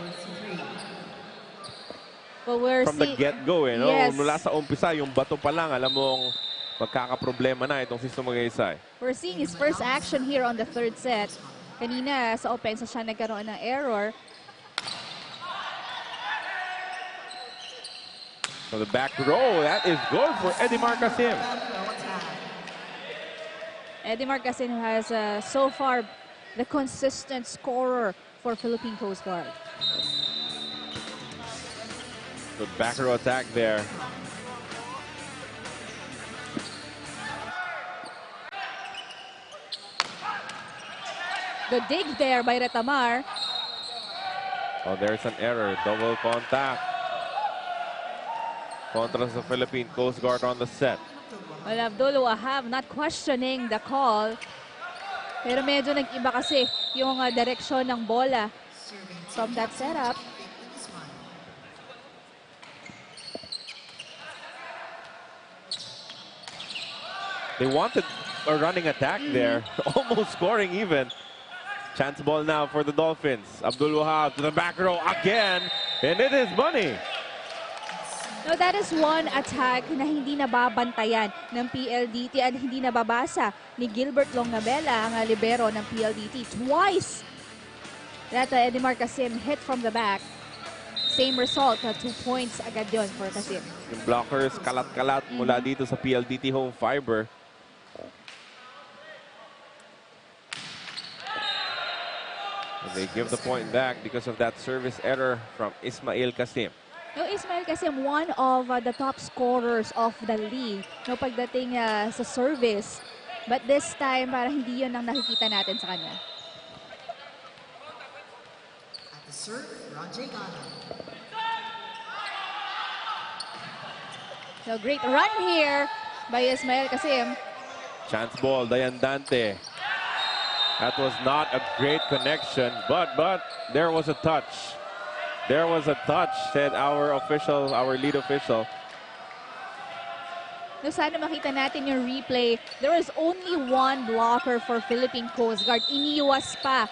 S1: get-go.
S2: Yes.
S1: Mula sa umpisa, yung bato pa lang, alam mong magkakaproblema na itong si Sumagaysay.
S2: We're seeing his first action here on the third set. Kanina sa opensa siya nagkaroon ng error.
S1: So the back row, that is good for Edimar Kasim.
S2: Edimar Kasim has so far the consistent scorer for Philippine Coast Guard.
S1: Good back row attack there.
S2: The dig there by Retamar.
S1: Oh, there's an error. Double contact. Contra sa Philippine Coast Guard on the set.
S2: Well, Abdul Wahab not questioning the call. Pero medyo nag-iba kasi yung direksyon ng bola from that setup.
S1: They wanted a running attack there. Almost scoring even. Chance ball now for the Dolphins. Abdul Wahab to the back row again. And it is money.
S2: No, that is one attack na hindi nababantayan ng PLDT at hindi nababasa ni Gilbert Longnabella, ang libero ng PLDT. Twice that Edimar Kasim hit from the back. Same result, 2 points agad yun for Kasim.
S1: Yung blockers, kalat-kalat mula dito sa PLDT home fiber. And they give the point back because of that service error from Ismael Kasim.
S2: No, Ismael Kasim, one of the top scorers of the league pagdating sa service. But this time, parang hindi yun ang nakikita natin sa kanya.
S3: At the serve, Rajay Gana.
S2: So great run here by Ismael Kasim.
S1: Chance ball, Dayandante. That was not a great connection, but there was a touch. There was a touch, said our official, our lead official.
S2: No, sana makita natin yung replay. There was only one blocker for Philippine Coast Guard. Iniwas pa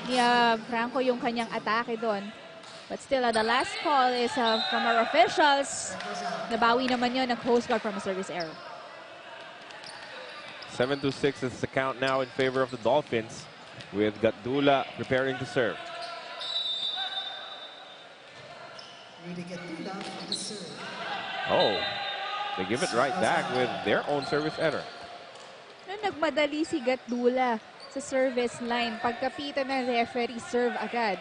S2: ni Franco yung kanyang atake doon. But still, the last call is from our officials. Nabawi naman yun ng Coast Guard from a service error.
S1: 7-6 is the count now in favor of the Dolphins, with Gatdula preparing to serve. Oh, they give it right back with their own service error.
S2: Nagmadali si Gatdula sa service line. Pagkapita ng referee, serve agad.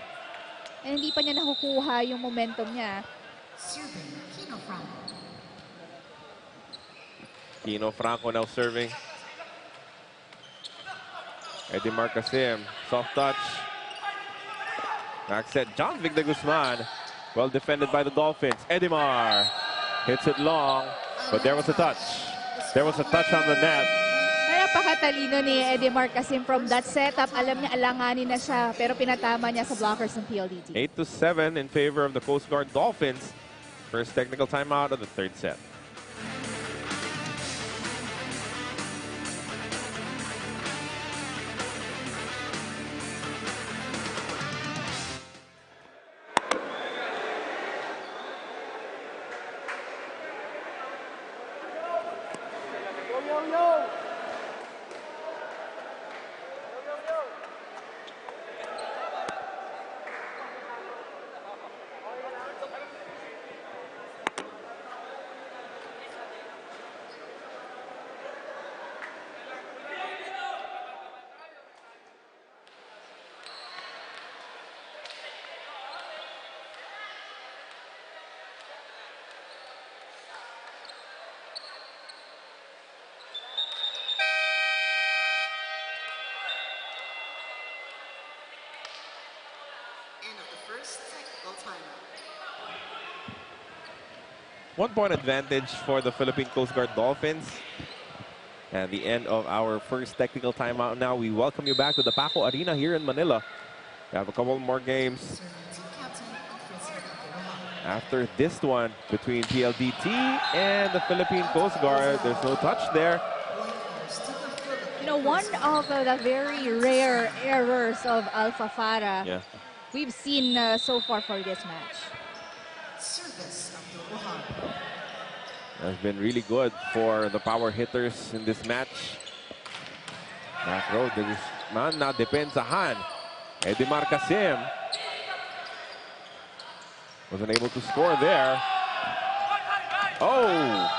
S2: And hindi pa niya nakukuha yung momentum niya.
S1: Kino Franco now serving. Edimar Casim, soft touch. Back set, John Vic de Guzman. Well defended by the Dolphins. Edimar hits it long, but there was a touch. There was a touch on the net.
S2: Napakatalino ni Edimar Casim from that setup. Alam niya alanganin na siya, pero pinatama niya sa blockers ng PLDT.
S1: 8-7 in favor of the Coast Guard Dolphins. First technical timeout of the third set.
S3: End of the first technical timeout.
S1: 1 point advantage for the Philippine Coast Guard Dolphins. At the end of our first technical timeout now, we welcome you back to the Paco Arena here in Manila. We have a couple more games after this one between PLDT and the Philippine Coast Guard. There's no touch there.
S2: You know, one of the very rare errors of Alpha Farah we've seen so far for this match.
S1: Has been really good for the power hitters in this match. Back row, man na depensahan. Edimar Casim wasn't able to score there. Oh!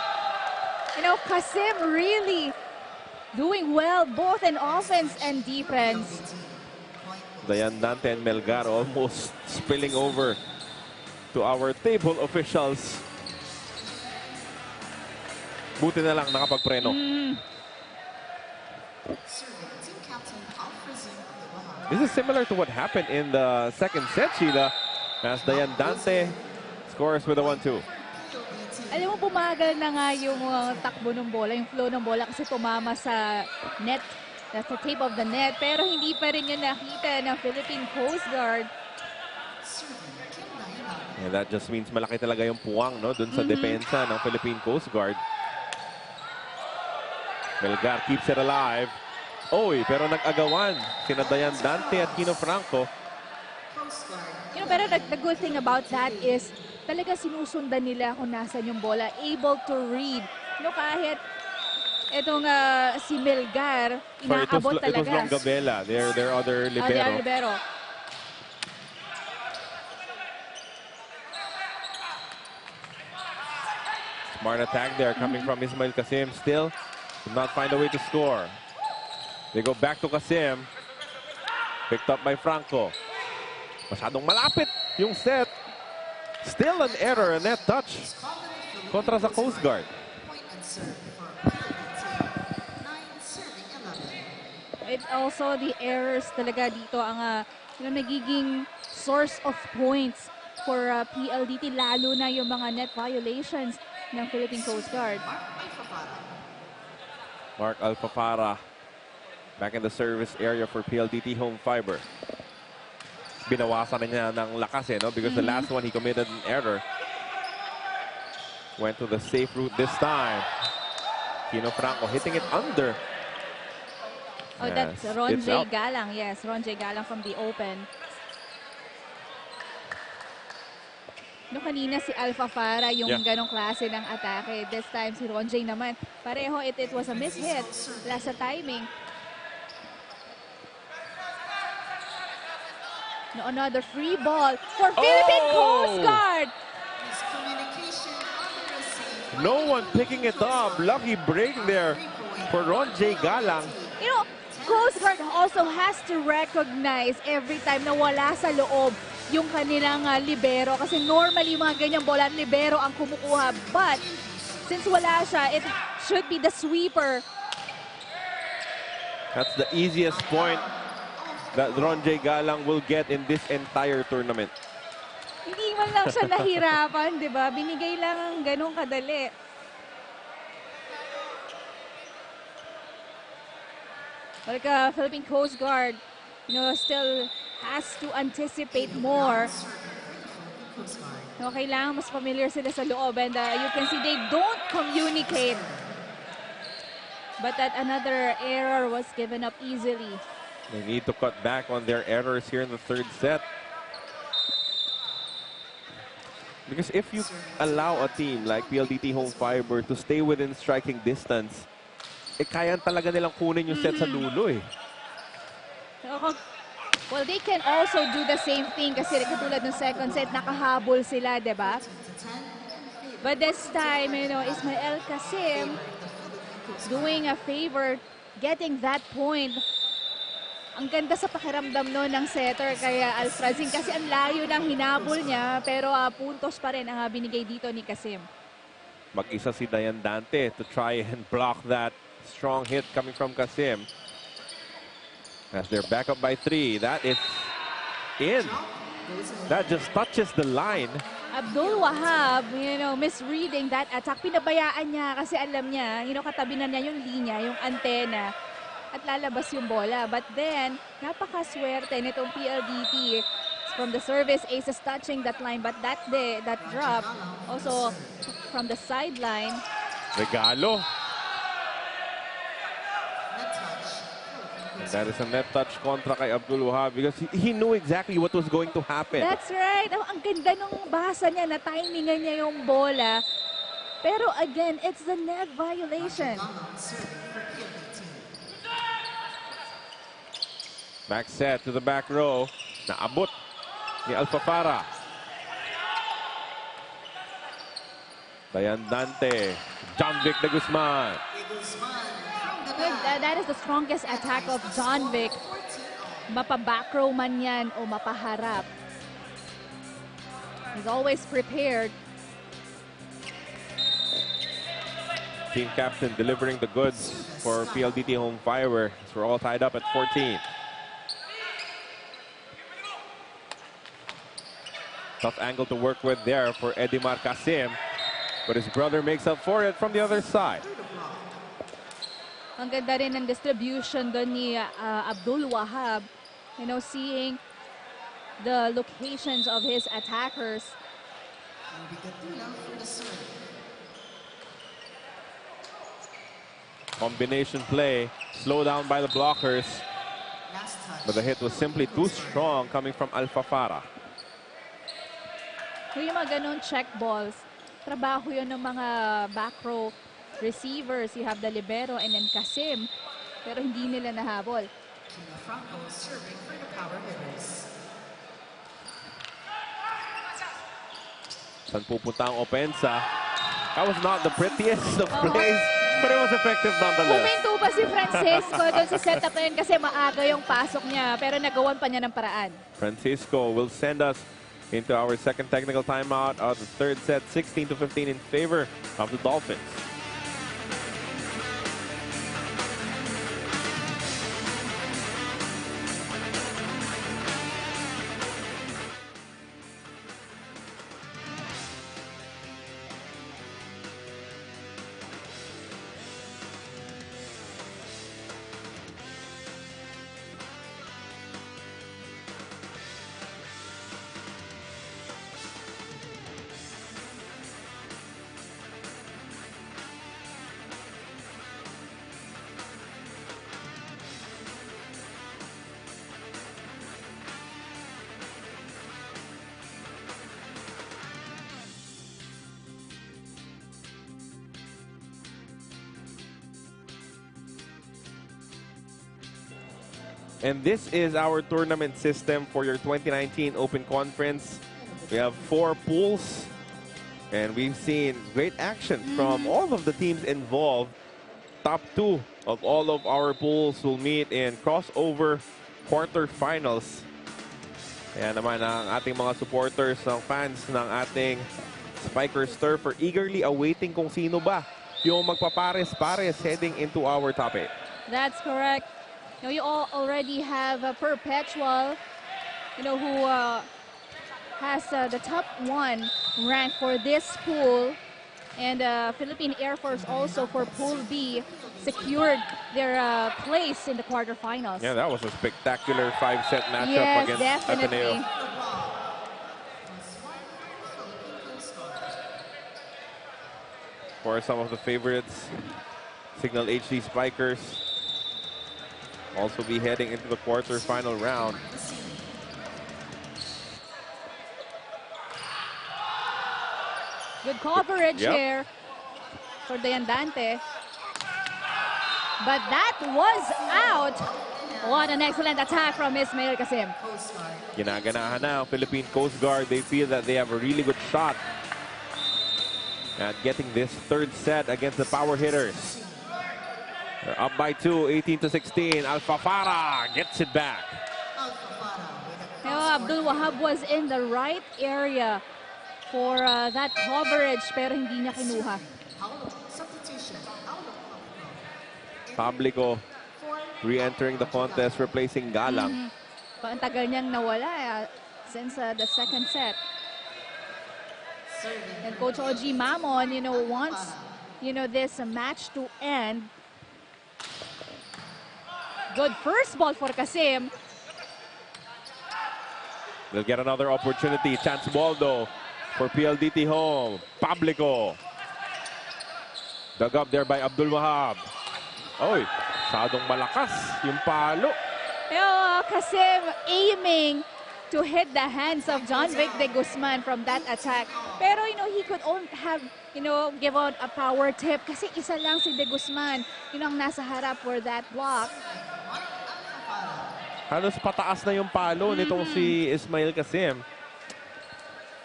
S2: You know, Casim really doing well both in offense and defense.
S1: Dayandante and Melgar almost spilling over to our table officials. Buti na lang nakapagpreno. This is similar to what happened in the second set, Sheila, as Dayandante scores with a 1-2.
S2: Alam mo, bumagal na nga yung takbo ng bola, yung flow ng bola kasi tumama sa net. That's the tape of the net. Pero hindi pa rin yun nakita ng Philippine Coast Guard.
S1: And that just means malaki talaga yung puwang, no, dun sa depensa ng Philippine Coast Guard. Melgar keeps it alive. Oy, pero nag-agawan sina Dayandante at Kino Franco.
S2: You know, pero the good thing about that is talaga sinusundan nila kung nasan yung bola. Able to read. You know, kahit itong si Melgar, inaabot talaga.
S1: It was Longgabella, their other libero.
S2: Their libero.
S1: Smart attack there coming from Ismail Casim. Still did not find a way to score. They go back to Casim. Picked up by Franco. Masyadong malapit yung set. Still an error, a net touch kontra sa Coast Guard.
S2: It's also the errors talaga dito ang nagiging source of points for PLDT, lalo na yung mga net violations ng Philippine Coast Guard.
S1: Mark Alfafara back in the service area for PLDT home fiber. Binawasan na niya ng lakas, no? Because the last one he committed an error. Went to the safe route this time. Kino Franco hitting it under.
S2: Oh, that's
S1: Yes,
S2: Ron
S1: it's
S2: J.
S1: out.
S2: Galang. Yes, Ron J. Galang from the open. No, kanina si Alpha Farah yung ganong klase ng atake. This time si Ron J naman. Pareho, it was a mishit. Wala sa timing. No, another free ball for Philippine Coast Guard.
S1: No one picking it up. Lucky break there for Ron J. Galang.
S2: You know, Coast Guard also has to recognize every time na wala sa loob yung kanilang libero. Kasi normally mga ganyang bola, libero ang kumukuha. But since wala siya, it should be the sweeper.
S1: That's the easiest point that Ron J. Galang will get in this entire tournament.
S2: Hindi man lang siya nahirapan, di ba? Binigay lang ang ganong kadali. Like Philippine Coast Guard, you know, still has to anticipate more. No, kailangan mas familiar sila sa loob, and you can see they don't communicate. But that another error was given up easily.
S1: They need to cut back on their errors here in the third set. Because if you allow a team like PLDT Home Fiber to stay within striking distance, kaya talaga nilang kunin yung set sa dulo eh.
S2: Well, they can also do the same thing kasi katulad ng second set, nakahabol sila, di ba? But this time, you know, Ismael Kasim doing a favor, getting that point. Ang ganda sa pakiramdam no ng setter kaya Alfrazin kasi ang layo ng hinabol niya pero puntos pa rin ang binigay dito ni Kasim.
S1: Mag-isa si Dayan Dante to try and block that strong hit coming from Kasim. As they're back up by 3, that is in. That just touches the line.
S2: Abdul Wahab, you know, misreading that attack. Pinabayaan niya kasi alam niya, you know, katabi na niya yung linya, yung antena. At lalabas yung bola. But then, napakaswerte nitong PLDT. From the service, Aces touching that line. But that drop, also from the sideline.
S1: Regalo. And that is a net touch kontra kay Abdul Wahab because he knew exactly what was going to happen.
S2: That's right. Ang ganda nung basa niya, na timingan niya yung bola. Pero again, it's the net violation.
S1: Back set to the back row. Naabot ni Alpha Farah. Dayan Dante. John Vic de Guzman.
S2: That is the strongest attack of John Vic. Mapa-back row man yan o mapaharap. He's always prepared.
S1: Team captain delivering the goods for PLDT Home Fiber. So we're all tied up at 14. Tough angle to work with there for Edimar Kasim. But his brother makes up for it from the other side.
S2: Ang ganda rin ng distribution doon ni Abdul Wahab. You know, seeing the locations of his attackers.
S1: Combination play. Slow down by the blockers. But the hit was simply too strong coming from Alpha Farah.
S2: Yung mga ganun check balls, trabaho yun ng mga back row receivers. You have the libero and then Kasim, pero hindi nila nahabol.
S1: Saan pupunta ang opensa? That was not the prettiest of plays, but it was effective nonetheless.
S2: Huminto pa si Francisco doon sa setup na yun kasi maaga yung pasok niya, pero nagawan pa niya ng paraan.
S1: Francisco will send us into our second technical timeout of the third set, 16-15 in favor of the Dolphins. And this is our tournament system for your 2019 Open Conference. We have 4 pools. And we've seen great action from all of the teams involved. Top 2 of all of our pools will meet in crossover quarterfinals. Kaya naman ang ating mga supporters, ang fans ng ating Spikers Turf are eagerly awaiting kung sino ba yung magpapares-pares heading into our top 8.
S2: That's correct. You all already have a Perpetual, who has the top 1 rank for this pool. And Philippine Air Force also for Pool B secured their place in the quarterfinals.
S1: Yeah, that was a spectacular 5-set matchup against
S2: definitely.
S1: Ateneo. For some of the favorites, Signal HD Spikers also be heading into the quarterfinal round.
S2: Good coverage here for the Andante. But that was out. What an excellent attack from Ismail Kasim.
S1: Ginaganahan na ang Philippine Coast Guard. They feel that they have a really good shot at getting this 3rd set against the power hitters. They're up by 2, 18-16. Alfafara gets it back.
S2: Abdul Wahab was in the right area for that coverage, pero hindi niya kinuha.
S1: Pablico re-entering the contest, replacing Galang.
S2: Ang tagal niyang nawala since the 2nd set. And Coach Oji Mamon, wants, this match to end. Good first ball for Kasim.
S1: They'll get another opportunity. Chance ball though for PLDT home. Pablico. Dug up there by Abdul Wahab. Oy, masyadong malakas yung palo.
S2: Kasim aiming to hit the hands of John Vic de Guzman from that attack. Pero, he could only have, give out a power tip kasi isa lang si de Guzman, ang nasa harap for that block.
S1: Halos pataas na yung palo nitong si Ismail Kasim.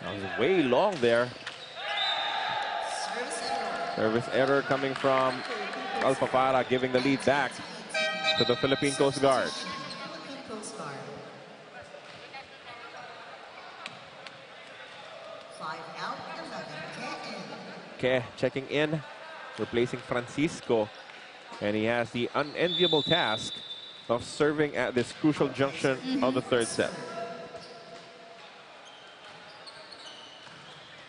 S1: That was way long there. Service error coming from Alfafara, giving the lead back to the Philippine Coast Guard. Ke checking in, replacing Francisco. And he has the unenviable task of serving at this crucial junction of the 3rd set.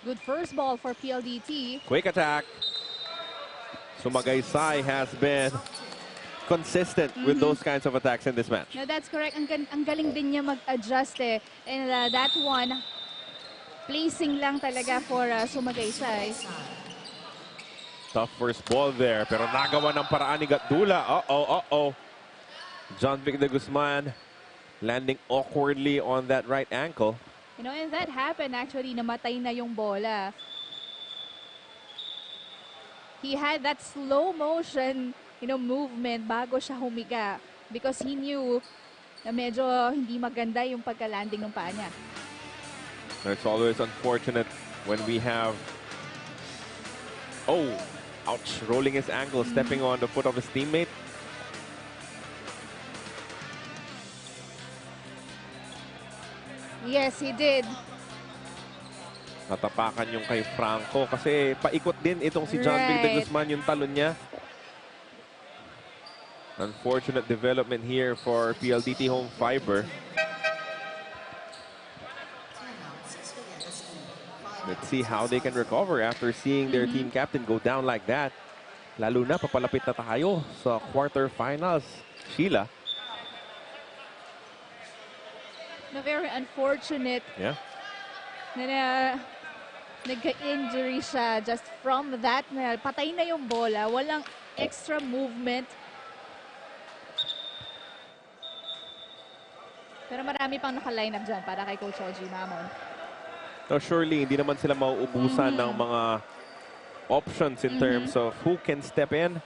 S2: Good first ball for PLDT.
S1: Quick attack. Sumagaysay has been consistent with those kinds of attacks in this match.
S2: No, that's correct. Ang galing din niya mag-adjust And that one, placing lang talaga for Sumagaysay.
S1: Tough first ball there, pero nagawa ng paraan ni Gatdula. Uh-oh. John Vic de Guzman landing awkwardly on that right ankle.
S2: And that happened actually, namatay na yung bola. He had that slow motion, movement bago siya humiga because he knew na medyo hindi maganda yung pagka-landing ng paa niya.
S1: It's always unfortunate when we have, ouch, rolling his ankle, stepping on the foot of his teammate.
S2: Yes, he did.
S1: Natapakan yung kay Franco kasi paikot din itong si John Vic de Guzman yung talon niya. Unfortunate development here for PLDT Home Fiber. Let's see how they can recover after seeing their team captain go down like that. Lalo na papalapit na tayo sa quarterfinals. Sheila.
S2: Very unfortunate.
S1: Yeah.
S2: Na nagka-injury siya just from that. Patay na yung bola. Walang extra movement. Pero marami pang naka-line up dyan para kay Coach Oji Mamon.
S1: No, surely, hindi naman sila mauubusan ng mga options in terms of who can step in.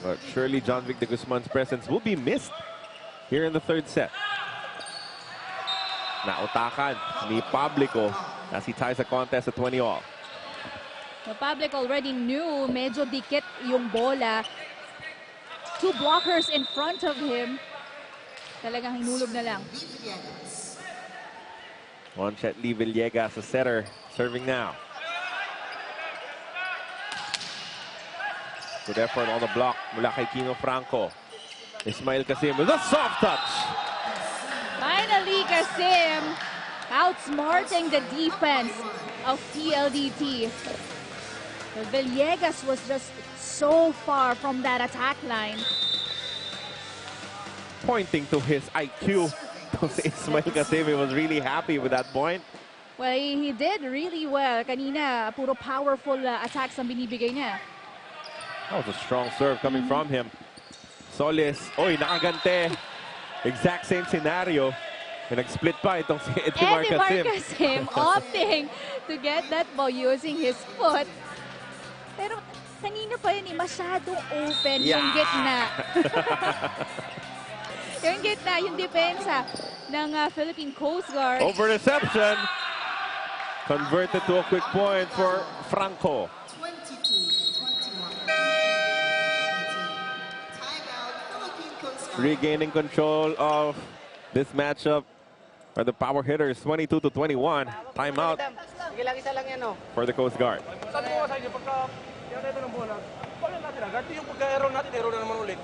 S1: But surely John Vic de Guzman's presence will be missed here in the third set. Nautakan ni Publico as he ties the contest at 20-all.
S2: The public already knew medyo dikit yung bola. Two blockers in front of him. Talagang hinulog na lang.
S1: Juanchet Lee Villegas, the setter, serving now. Good effort on the block mula kay Kino Franco. Ismael Kasim with a soft touch.
S2: Finally, Kasim outsmarting the defense of PLDT. Villegas was just so far from that attack line.
S1: Pointing to his IQ. Ismael Kasim was really happy with that point.
S2: Well, he did really well. Kanina, puro powerful attacks ang binibigay niya.
S1: That was a strong serve coming from him. Solis, oy, nakagante. Exact same scenario. Nag-split pa itong si Edmar
S2: Kasim opting to get that ball using his foot. Pero kanina pa yun, masyadong open yung gitna. Yung gitna, yung depensa ng Philippine Coast Guard.
S1: Over reception. Converted to a quick point for Franco. Regaining control of this matchup are the power hitters, 22-21. Timeout for the Coast Guard.
S4: Sabi ko sa inyo, pagka yung tayo ng bola, bawal natin agad. Yung pagka-error natin, error na naman ulit.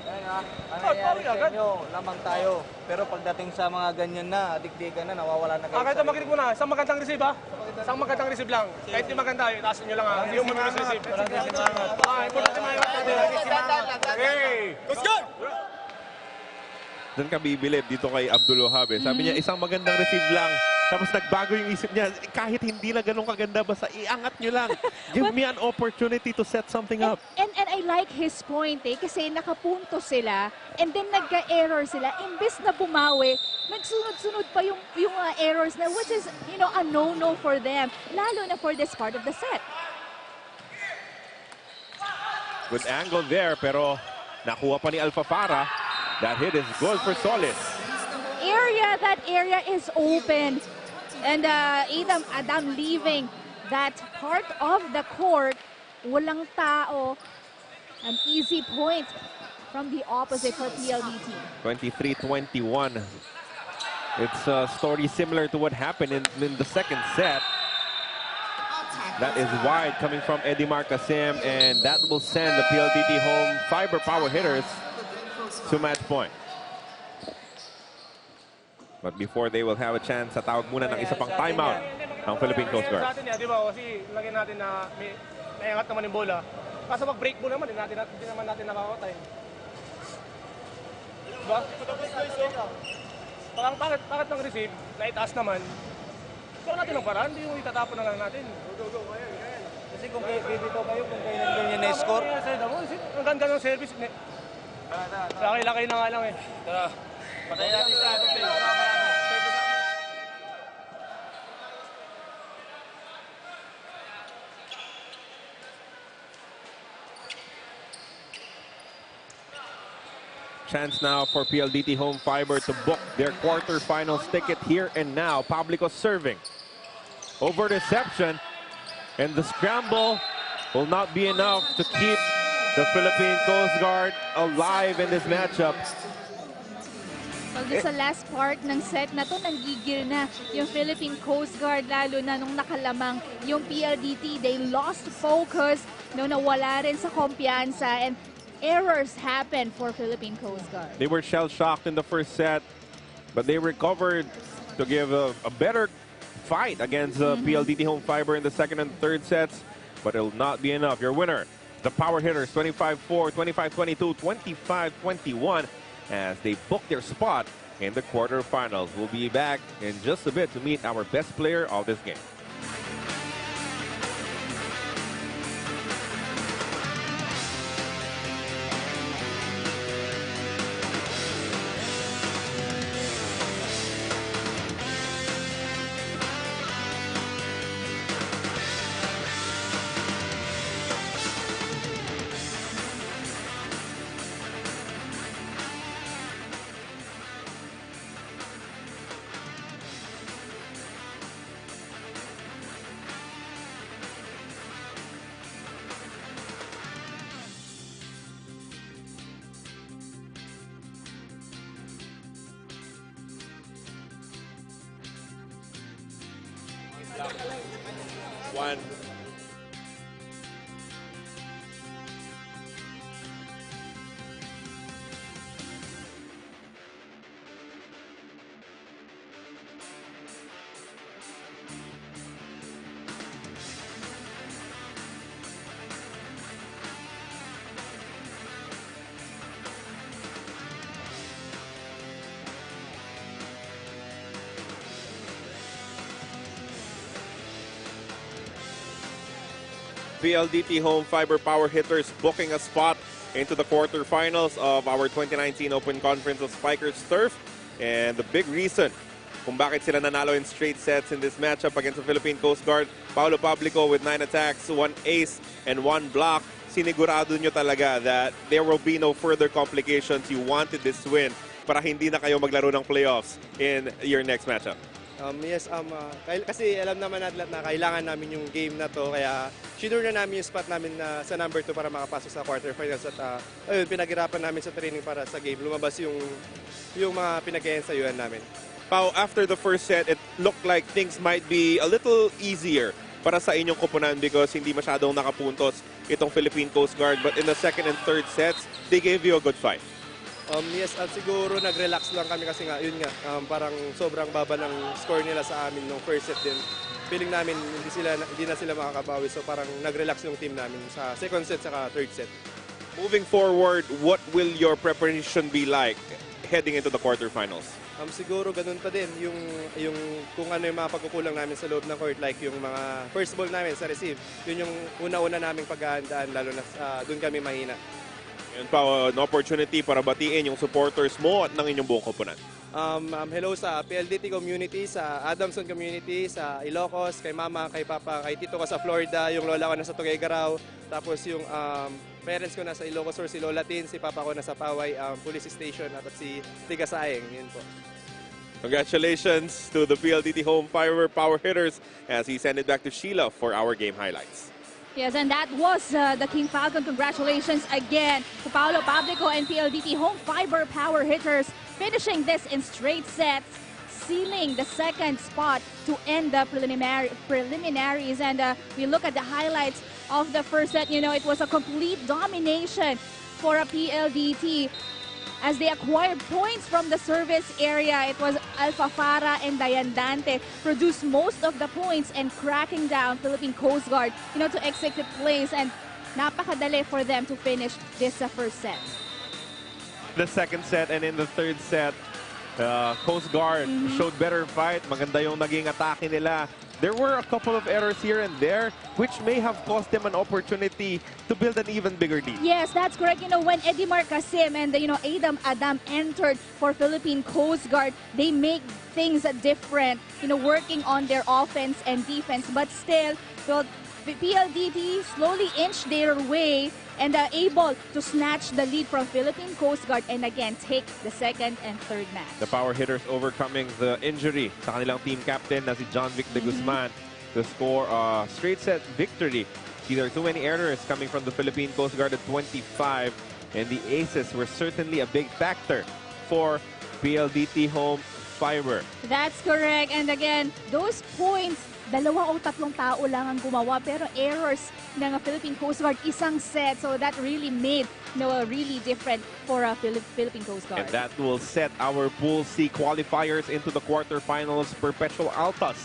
S7: Ang nangyayari sa inyo, lamang tayo. Pero pagdating sa mga ganyan na, adikdigan na, nawawala na kayo.
S4: Kahit na makinig mo na, isang magandang receive ha? Isang magandang receive lang. Kahit di maganda, itaas nyo lang ha. Hindi yung mamilis receive. Importante mga hey! Let's go!
S1: Doon ka bibilib dito kay Abdul Wahab. Sabi niya, isang magandang receive lang. Tapos nagbago yung isip niya. Kahit hindi na ganun kaganda, basta iangat nyo lang. Give me an opportunity to set something up.
S2: And I like his point kasi nakapunto sila and then nagka-error sila. Imbes na bumawi, nagsunod-sunod pa yung errors na which is, you know, a no-no for them. Lalo na for this part of the set.
S1: Good angle there, pero nakuha pa ni Alfafara. That hit is good for Solis.
S2: That area is open. And Adam leaving that part of the court. Walang tao. An easy point from the opposite for PLDT.
S1: 23-21. It's a story similar to what happened in the second set. That is wide coming from Edmar Kasim, and that will send the PLDT home fiber power hitters to match point. But before they will have a chance, tatawag muna ng isa pang timeout ang Philippine Coast Guard.
S4: Sa atin yan, di ba? Kasi lagyan natin na may angat naman yung bola. Kaso mag-break mo naman, hindi naman natin nakakotay. Diba? Parang bakit ng receive, na itaas naman, so natin ang paraan, hindi yung itatapon na lang natin. Go, ayan.
S7: Kasi kung bibitaw kayo, kung kayo nandiyan yung na-score.
S4: Ang ganda ng service. Laki-laki na nga lang eh.
S7: Patayin natin sa atin.
S1: Chance now for PLDT Home Fiber to book their quarterfinals ticket here and now. Publico serving. Over reception. And the scramble will not be enough to keep the Philippine Coast Guard alive in this matchup.
S2: Well, sa last part ng set na to, nanggigil na yung Philippine Coast Guard, lalo na nung nakalamang yung PLDT. They lost focus, nawala rin sa kumpiyansa, and errors happen for Philippine Coast Guard.
S1: They were shell-shocked in the first set, but they recovered to give a better fight against PLDT Home Fiber in the second and third sets, but it'll not be enough. Your winner, the power hitters, 25-4, 25-22, 25-21, as they book their spot in the quarterfinals. We'll be back in just a bit to meet our best player of this game. 1. PLDT home fiber power hitters booking a spot into the quarterfinals of our 2019 Open Conference of Spikers Turf. And the big reason kung bakit sila nanalo in straight sets in this matchup against the Philippine Coast Guard, Paolo Publico with 9 attacks, 1 ace, and 1 block. Sinigurado nyo talaga that there will be no further complications. You wanted this win para hindi na kayo maglaro ng playoffs in your next matchup.
S8: Yes, kasi alam naman natin na kailangan namin yung game na to, kaya sinure na namin yung spot namin na sa number 2 para makapasok sa quarterfinals at ayun, pinaghirapan namin sa training para sa game. Lumabas yung mga pinag-ensayuhan namin.
S1: Pao, after the first set, it looked like things might be a little easier para sa inyong koponan because hindi masyadong nakapuntos itong Philippine Coast Guard. But in the second and third sets, they gave you a good fight.
S8: Yes, at siguro nag-relax lang kami kasi nga, yun nga, parang sobrang baba ng score nila sa amin nung first set din. Feeling namin hindi na sila makakabawi, so parang nag-relax yung team namin sa second set saka third set.
S1: Moving forward, what will your preparation be like heading into the quarterfinals?
S8: Siguro ganun pa din yung kung ano yung mga pagkukulang namin sa loob ng court, like yung mga first ball namin sa receive, yun yung una-una naming paghahandaan, lalo na doon kami mahina.
S1: Yun pa, an opportunity para batiin yung supporters mo at ng inyong buong koponan.
S8: Hello sa PLDT community, sa Adamson community, sa Ilocos, kay Mama, kay Papa, kay Tito ko sa Florida, yung lola ko nasa Tuguegarao, tapos yung parents ko nasa Ilocos Sur, si Lola Tin, si Papa ko nasa Paway Police Station, at si Tigasaeng. Yun po.
S1: Congratulations to the PLDT home fiber power hitters as we send it back to Sheila for our game highlights.
S2: Yes, and that was the King Falcon. Congratulations again to Paolo Publico and PLDT home fiber power hitters, finishing this in straight sets, sealing the second spot to end the preliminaries. And we look at the highlights of the first set. You know, it was a complete domination for a PLDT as they acquired points from the service area. It was Alpha Farah and Dayandante produced most of the points and cracking down Philippine Coast Guard, you know, to execute plays, and napakadali for them to finish this first set.
S1: The second set and in the third set, Coast Guard showed better fight. Maganda yung naging atake nila. There were a couple of errors here and there which may have cost them an opportunity to build an even bigger lead.
S2: Yes, that's correct. You know, when Edimar Kasim and, you know, Adam entered for Philippine Coast Guard, they make things different, you know, working on their offense and defense. But still, well, PLDT slowly inched their way and able to snatch the lead from Philippine Coast Guard and again take the second and third match.
S1: The power hitters overcoming the injury sa kanilang team captain na si John Vic de Guzman to score a straight set victory. See, there are too many errors coming from the Philippine Coast Guard at 25, and the aces were certainly a big factor for PLDT home fiber.
S2: That's correct. And again, those points, dalawa o tatlong tao lang ang gumawa, pero errors ng Philippine Coast Guard, isang set. So that really made, you know, really different for Philippine Coast Guard.
S1: And that will set our Pool C qualifiers into the quarterfinals. Perpetual Altas,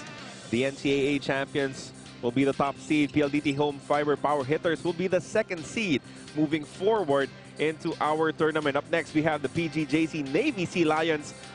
S1: the NCAA champions, will be the top seed. PLDT home fiber power hitters will be the second seed moving forward into our tournament. Up next, we have the PGJC Navy Sea Lions